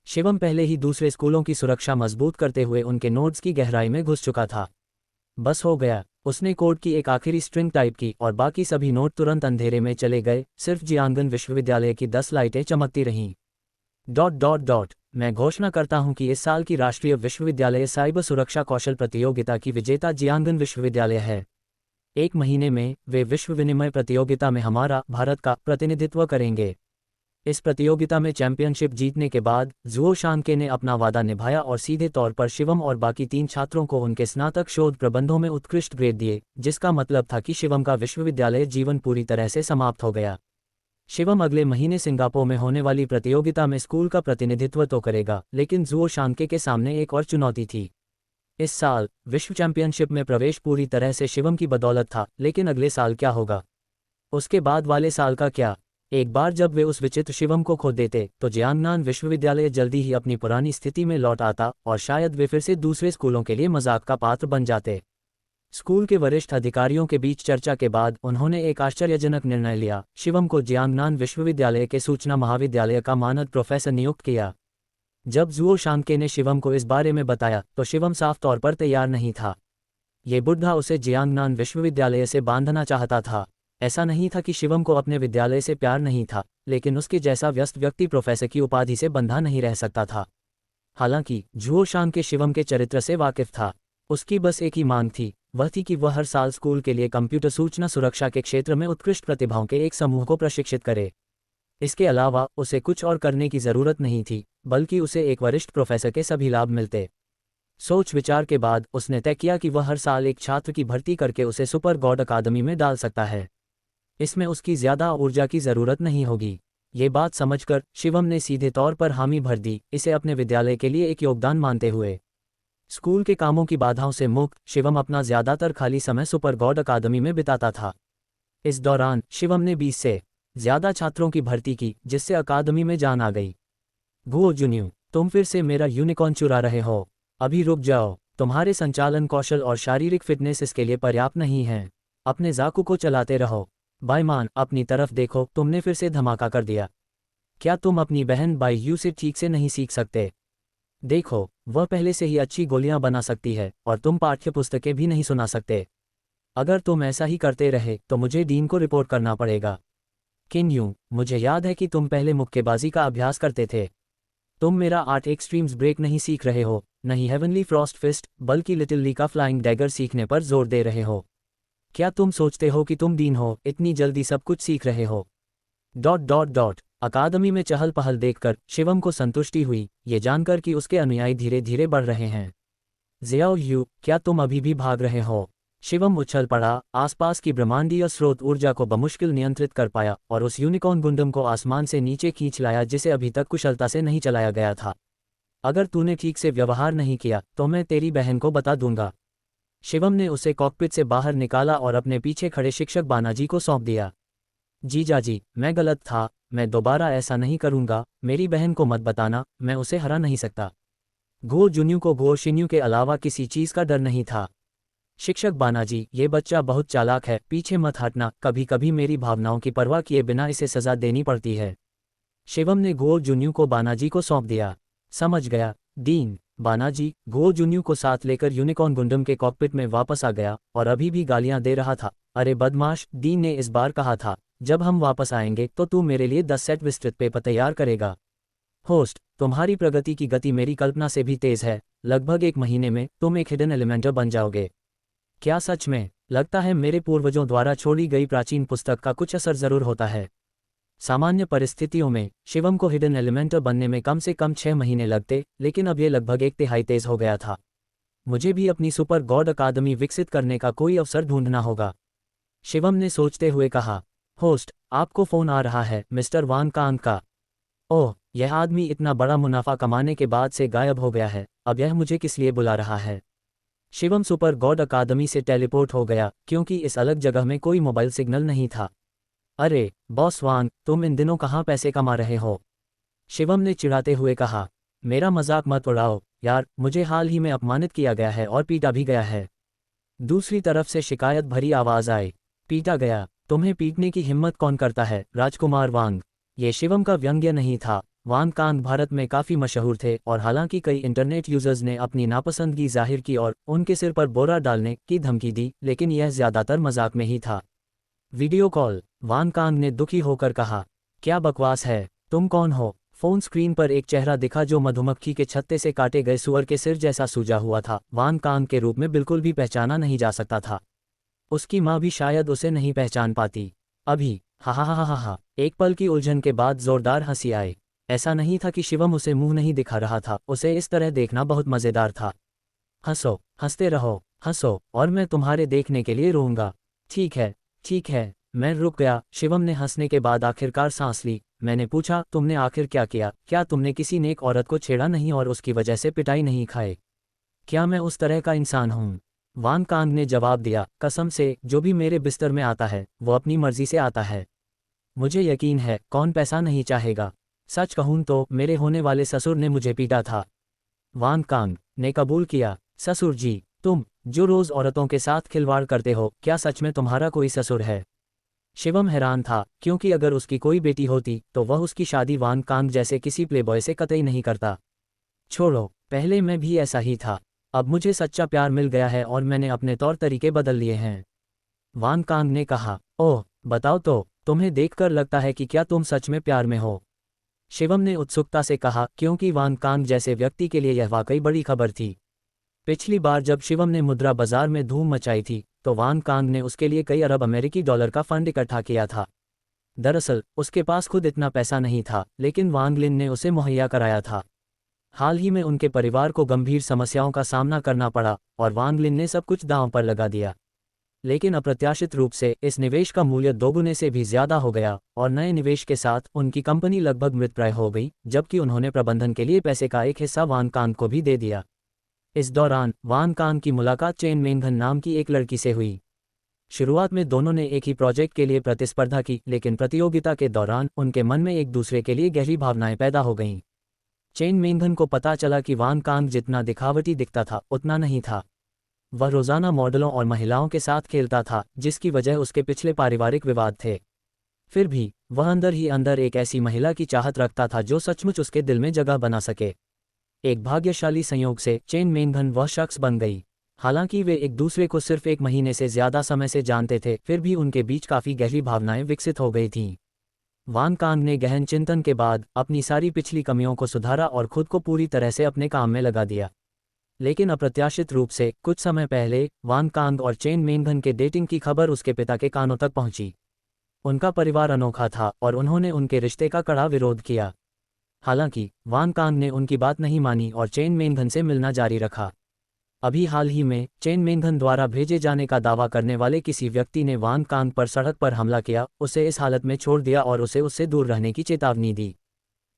शिवम पहले ही दूसरे स्कूलों की सुरक्षा मजबूत करते हुए उनके नोड्स की गहराई में घुस चुका था। बस हो गया। उसने कोड की एक आखिरी स्ट्रिंग टाइप की और बाकी सभी नोड तुरंत अंधेरे में चले गए। सिर्फ जियांगन विश्वविद्यालय की 10 लाइटें चमकती रहीं। मैं घोषणा करता हूं कि इस साल की राष्ट्रीय विश्वविद्यालय साइबर सुरक्षा कौशल प्रतियोगिता की विजेता जियांगन विश्वविद्यालय है। 1 महीने में वे विश्व विनिमय प्रतियोगिता में हमारा भारत का प्रतिनिधित्व करेंगे। इस प्रतियोगिता में चैंपियनशिप जीतने के बाद जुओ शानके ने अपना वादा निभाया और सीधे तौर पर शिवम और बाकी 3 छात्रों को उनके स्नातक शोध प्रबंधों में उत्कृष्ट ग्रेड दिए, जिसका मतलब था कि शिवम का विश्वविद्यालय जीवन पूरी तरह से समाप्त हो गया। शिवम अगले महीने सिंगापुर में होने वाली प्रतियोगिता में स्कूल का प्रतिनिधित्व तो करेगा, लेकिन जुओ शानके के सामने एक और चुनौती थी। इस साल विश्व चैंपियनशिप में प्रवेश पूरी तरह से शिवम की बदौलत था, लेकिन अगले साल क्या होगा? उसके बाद वाले साल का क्या? एक बार जब वे उस विचित्र शिवम को खो देते तो जियांगनान विश्वविद्यालय जल्दी ही अपनी पुरानी स्थिति में लौट आता और शायद वे फिर से दूसरे स्कूलों के लिए मजाक का पात्र बन जाते। स्कूल के वरिष्ठ अधिकारियों के बीच चर्चा के बाद उन्होंने एक आश्चर्यजनक निर्णय लिया। शिवम को जियांगनान विश्वविद्यालय के सूचना महाविद्यालय का मानद प्रोफेसर नियुक्त किया। जब जुओ शानके ने शिवम को इस बारे में बताया तो शिवम साफ तौर पर तैयार नहीं था। ये बुढ़ा उसे जियांगनान विश्वविद्यालय से बांधना चाहता था। ऐसा नहीं था कि शिवम को अपने विद्यालय से प्यार नहीं था, लेकिन उसके जैसा व्यस्त व्यक्ति प्रोफेसर की उपाधि से बंधा नहीं रह सकता था। हालांकि जुओ शानके शिवम के चरित्र से वाकिफ था। उसकी बस एक ही मांग थी, वह थी कि वह हर साल स्कूल के लिए कंप्यूटर सूचना सुरक्षा के क्षेत्र में उत्कृष्ट प्रतिभाओं के एक समूह को प्रशिक्षित करे। इसके अलावा उसे कुछ और करने की जरूरत नहीं थी, बल्कि उसे एक वरिष्ठ प्रोफेसर के सभी लाभ मिलते। सोच विचार के बाद उसने तय किया कि वह हर साल एक छात्र की भर्ती करके उसे सुपर गॉड अकादमी में डाल सकता है। इसमें उसकी ज्यादा ऊर्जा की जरूरत नहीं होगी। ये बात समझकर शिवम ने सीधे तौर पर हामी भर दी, इसे अपने विद्यालय के लिए एक योगदान मानते हुए। स्कूल के कामों की बाधाओं से मुक्त शिवम अपना ज्यादातर खाली समय सुपर गॉड अकादमी में बिताता था। इस दौरान शिवम ने 20 से ज्यादा छात्रों की भर्ती की, जिससे अकादमी में जान आ गई। गुओ जुन्यू, तुम फिर से मेरा यूनिकॉर्न चुरा रहे हो। अभी रुक जाओ, तुम्हारे संचालन कौशल और शारीरिक फिटनेस इसके लिए पर्याप्त नहीं है। अपने जाकू को चलाते रहो। बाईमान, अपनी तरफ देखो, तुमने फिर से धमाका कर दिया। क्या तुम अपनी बहन बाईयू से ठीक से नहीं सीख सकते? देखो, वह पहले से ही अच्छी गोलियां बना सकती है और तुम पाठ्यपुस्तकें भी नहीं सुना सकते। अगर तुम ऐसा ही करते रहे तो मुझे डीन को रिपोर्ट करना पड़ेगा। किन यूं, मुझे याद है कि तुम पहले मुक्केबाजी का अभ्यास करते थे। तुम मेरा आर्ट एक्सट्रीम्स ब्रेक नहीं सीख रहे हो, नहीं हेवनली फ्रॉस्ट फिस्ट, बल्कि लिटिल ली का फ्लाइंग डैगर सीखने पर जोर दे रहे हो। क्या तुम सोचते हो कि तुम डीन हो, इतनी जल्दी सब कुछ सीख रहे हो? Dot dot dot. अकादमी में चहल पहल देखकर शिवम को संतुष्टि हुई, ये जानकर कि उसके अनुयायी धीरे धीरे बढ़ रहे हैं। ज़ियाओ यू, क्या तुम अभी भी भाग रहे हो? शिवम उछल पड़ा, आसपास की ब्रह्मांडीय स्रोत ऊर्जा को बमुश्किल नियंत्रित कर पाया और उस यूनिकॉर्न गुंडम को आसमान से नीचे खींच लाया जिसे अभी तक कुशलता से नहीं चलाया गया था। अगर तूने ठीक से व्यवहार नहीं किया तो मैं तेरी बहन को बता दूंगा। शिवम ने उसे कॉकपिट से बाहर निकाला और अपने पीछे खड़े शिक्षक बानाजी को सौंप दिया। जीजाजी, मैं गलत था, मैं दोबारा ऐसा नहीं करूंगा। मेरी बहन को मत बताना, मैं उसे हरा नहीं सकता। घोर जुन्यू को घोर शिन्यू के अलावा किसी चीज का डर नहीं था। शिक्षक बानाजी, ये बच्चा बहुत चालाक है, पीछे मत हटना, कभी कभी मेरी भावनाओं की परवाह किए बिना इसे सजा देनी पड़ती है। शिवम ने घोर जुन्यू को बानाजी को सौंप दिया। समझ गया डीन। बानाजी घोर जुन्यू को साथ लेकर यूनिकॉर्न गुंडम के कॉकपिट में वापस आ गया और अभी भी गालियां दे रहा था। अरे बदमाश, डीन ने इस बार कहा था, जब हम वापस आएंगे तो तू मेरे लिए 10 सेट विस्तृत पेपर तैयार करेगा। होस्ट, तुम्हारी प्रगति की गति मेरी कल्पना से भी तेज है। लगभग 1 महीने में तुम एक हिडन एलिमेंटर बन जाओगे। क्या सच में? लगता है मेरे पूर्वजों द्वारा छोड़ी गई प्राचीन पुस्तक का कुछ असर जरूर होता है। सामान्य परिस्थितियों में शिवम को हिडन एलिमेंटर बनने में कम से कम 6 महीने लगते, लेकिन अब ये लगभग 1/3 तेज हो गया था। मुझे भी अपनी सुपर गॉड अकादमी विकसित करने का कोई अवसर ढूंढना होगा, शिवम ने सोचते हुए कहा। होस्ट, आपको फोन आ रहा है, मिस्टर वान कांग का। ओह, यह आदमी इतना बड़ा मुनाफा कमाने के बाद से गायब हो गया है, अब यह मुझे किस लिए बुला रहा है? शिवम सुपर गॉड अकादमी से टेलीपोर्ट हो गया क्योंकि इस अलग जगह में कोई मोबाइल सिग्नल नहीं था। अरे बॉस वांग, तुम इन दिनों कहाँ पैसे कमा रहे हो? शिवम ने चिढ़ाते हुए कहा। मेरा मजाक मत उड़ाओ यार, मुझे हाल ही में अपमानित किया गया है और पीटा भी गया है। दूसरी तरफ से शिकायत भरी आवाज आई। पीटा गया? तुम्हें पीटने की हिम्मत कौन करता है, राजकुमार वांग? ये शिवम का व्यंग्य नहीं था। वांग कांग भारत में काफ़ी मशहूर थे और हालांकि कई इंटरनेट यूजर्स ने अपनी नापसंदगी जाहिर की और उनके सिर पर बोरा डालने की धमकी दी, लेकिन यह ज़्यादातर मजाक में ही था। वीडियो कॉल, वांग कांग ने दुखी होकर कहा। क्या बकवास है, तुम कौन हो? फोन स्क्रीन पर एक चेहरा दिखा जो मधुमक्खी के छत्ते से काटे गए सुअर के सिर जैसा सूजा हुआ था। वांग कांग के रूप में बिल्कुल भी पहचाना नहीं जा सकता था। उसकी माँ भी शायद उसे नहीं पहचान पाती। अभी हा हा हा हा हा। एक पल की उलझन के बाद जोरदार हंसी आई। ऐसा नहीं था कि शिवम उसे मुंह नहीं दिखा रहा था, उसे इस तरह देखना बहुत मजेदार था। हंसो, हंसते रहो, हंसो, और मैं तुम्हारे देखने के लिए रोऊंगा। ठीक है, ठीक है। मैं रुक गया। शिवम ने हंसने के बाद आखिरकार सांस ली। मैंने पूछा, तुमने आखिर क्या किया? क्या तुमने किसी नेक औरत को छेड़ा नहीं और उसकी वजह से पिटाई नहीं खाए? क्या मैं उस तरह का इंसान हूँ? वान कांग ने जवाब दिया, कसम से, जो भी मेरे बिस्तर में आता है वो अपनी मर्जी से आता है। मुझे यकीन है, कौन पैसा नहीं चाहेगा। सच कहूँ तो मेरे होने वाले ससुर ने मुझे पीटा था। वान कांग ने कबूल किया। ससुर जी, तुम जो रोज औरतों के साथ खिलवाड़ करते हो, क्या सच में तुम्हारा कोई ससुर है? शिवम हैरान था, क्योंकि अगर उसकी कोई बेटी होती तो वह उसकी शादी वान कांग जैसे किसी प्लेबॉय से कतई नहीं करता। छोड़ो, पहले मैं भी ऐसा ही था। अब मुझे सच्चा प्यार मिल गया है और मैंने अपने तौर तरीके बदल लिए हैं। वान कांग ने कहा। ओह, बताओ तो, तुम्हें देखकर लगता है कि क्या तुम सच में प्यार में हो? शिवम ने उत्सुकता से कहा, क्योंकि वान कांग जैसे व्यक्ति के लिए यह वाकई बड़ी खबर थी। पिछली बार जब शिवम ने मुद्रा बाजार में धूम मचाई थी तो वान कांग ने उसके लिए कई अरब अमेरिकी डॉलर का फंड इकट्ठा किया था। दरअसल उसके पास खुद इतना पैसा नहीं था, लेकिन वांग लिन ने उसे मुहैया कराया था। हाल ही में उनके परिवार को गंभीर समस्याओं का सामना करना पड़ा और वांग लिन ने सब कुछ दांव पर लगा दिया। लेकिन अप्रत्याशित रूप से इस निवेश का मूल्य दोगुने से भी ज्यादा हो गया और नए निवेश के साथ उनकी कंपनी लगभग मृतप्राय हो गई, जबकि उन्होंने प्रबंधन के लिए पैसे का एक हिस्सा वान कांग को भी दे दिया। इस दौरान वान कांग की मुलाकात चेन मेंगन नाम की एक लड़की से हुई। शुरुआत में दोनों ने एक ही प्रोजेक्ट के लिए प्रतिस्पर्धा की, लेकिन प्रतियोगिता के दौरान उनके मन में एक दूसरे के लिए गहरी भावनाएं पैदा हो गईं। चेन मेंगन को पता चला कि वान कांग जितना दिखावटी दिखता था उतना नहीं था। वह रोजाना मॉडलों और महिलाओं के साथ खेलता था, जिसकी वजह उसके पिछले पारिवारिक विवाद थे। फिर भी वह अंदर ही अंदर एक ऐसी महिला की चाहत रखता था जो सचमुच उसके दिल में जगह बना सके। एक भाग्यशाली संयोग से चेन मेंगन वह शख्स बन गई। हालांकि वे एक दूसरे को सिर्फ एक महीने से ज़्यादा समय से जानते थे, फिर भी उनके बीच काफ़ी गहरी भावनाएं विकसित हो गई थीं। वान कांग ने गहन चिंतन के बाद अपनी सारी पिछली कमियों को सुधारा और खुद को पूरी तरह से अपने काम में लगा दिया। लेकिन अप्रत्याशित रूप से कुछ समय पहले वान कांग और चेन मेंगन के डेटिंग की खबर उसके पिता के कानों तक पहुंची। उनका परिवार अनोखा था और उन्होंने उनके रिश्ते का कड़ा विरोध किया। हालांकि वान कांग ने उनकी बात नहीं मानी और चेन मेंगन से मिलना जारी रखा। अभी हाल ही में चेन मेंगन द्वारा भेजे जाने का दावा करने वाले किसी व्यक्ति ने वान कांग पर सड़क पर हमला किया, उसे इस हालत में छोड़ दिया और उसे उससे दूर रहने की चेतावनी दी।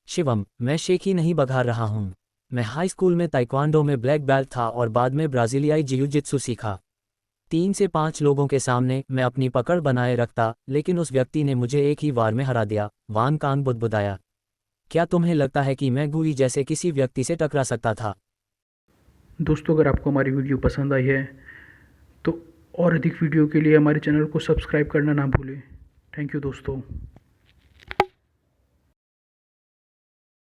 शिवम, मैं शेख ही नहीं बघार रहा हूँ। मैं हाई स्कूल में ताइक्वांडो में ब्लैक बेल्ट था और बाद में ब्राज़ीलियाई जियू-जित्सु सीखा। 3 से 5 लोगों के सामने मैं अपनी पकड़ बनाए रखता, लेकिन उस व्यक्ति ने मुझे एक ही वार में हरा दिया, वान कांग बुदबुदाया। क्या तुम्हें लगता है कि मैं गुई जैसे किसी व्यक्ति से टकरा सकता था? दोस्तों, अगर आपको हमारी वीडियो पसंद आई है तो और अधिक वीडियो के लिए हमारे चैनल को सब्सक्राइब करना ना भूलें। थैंक यू दोस्तों।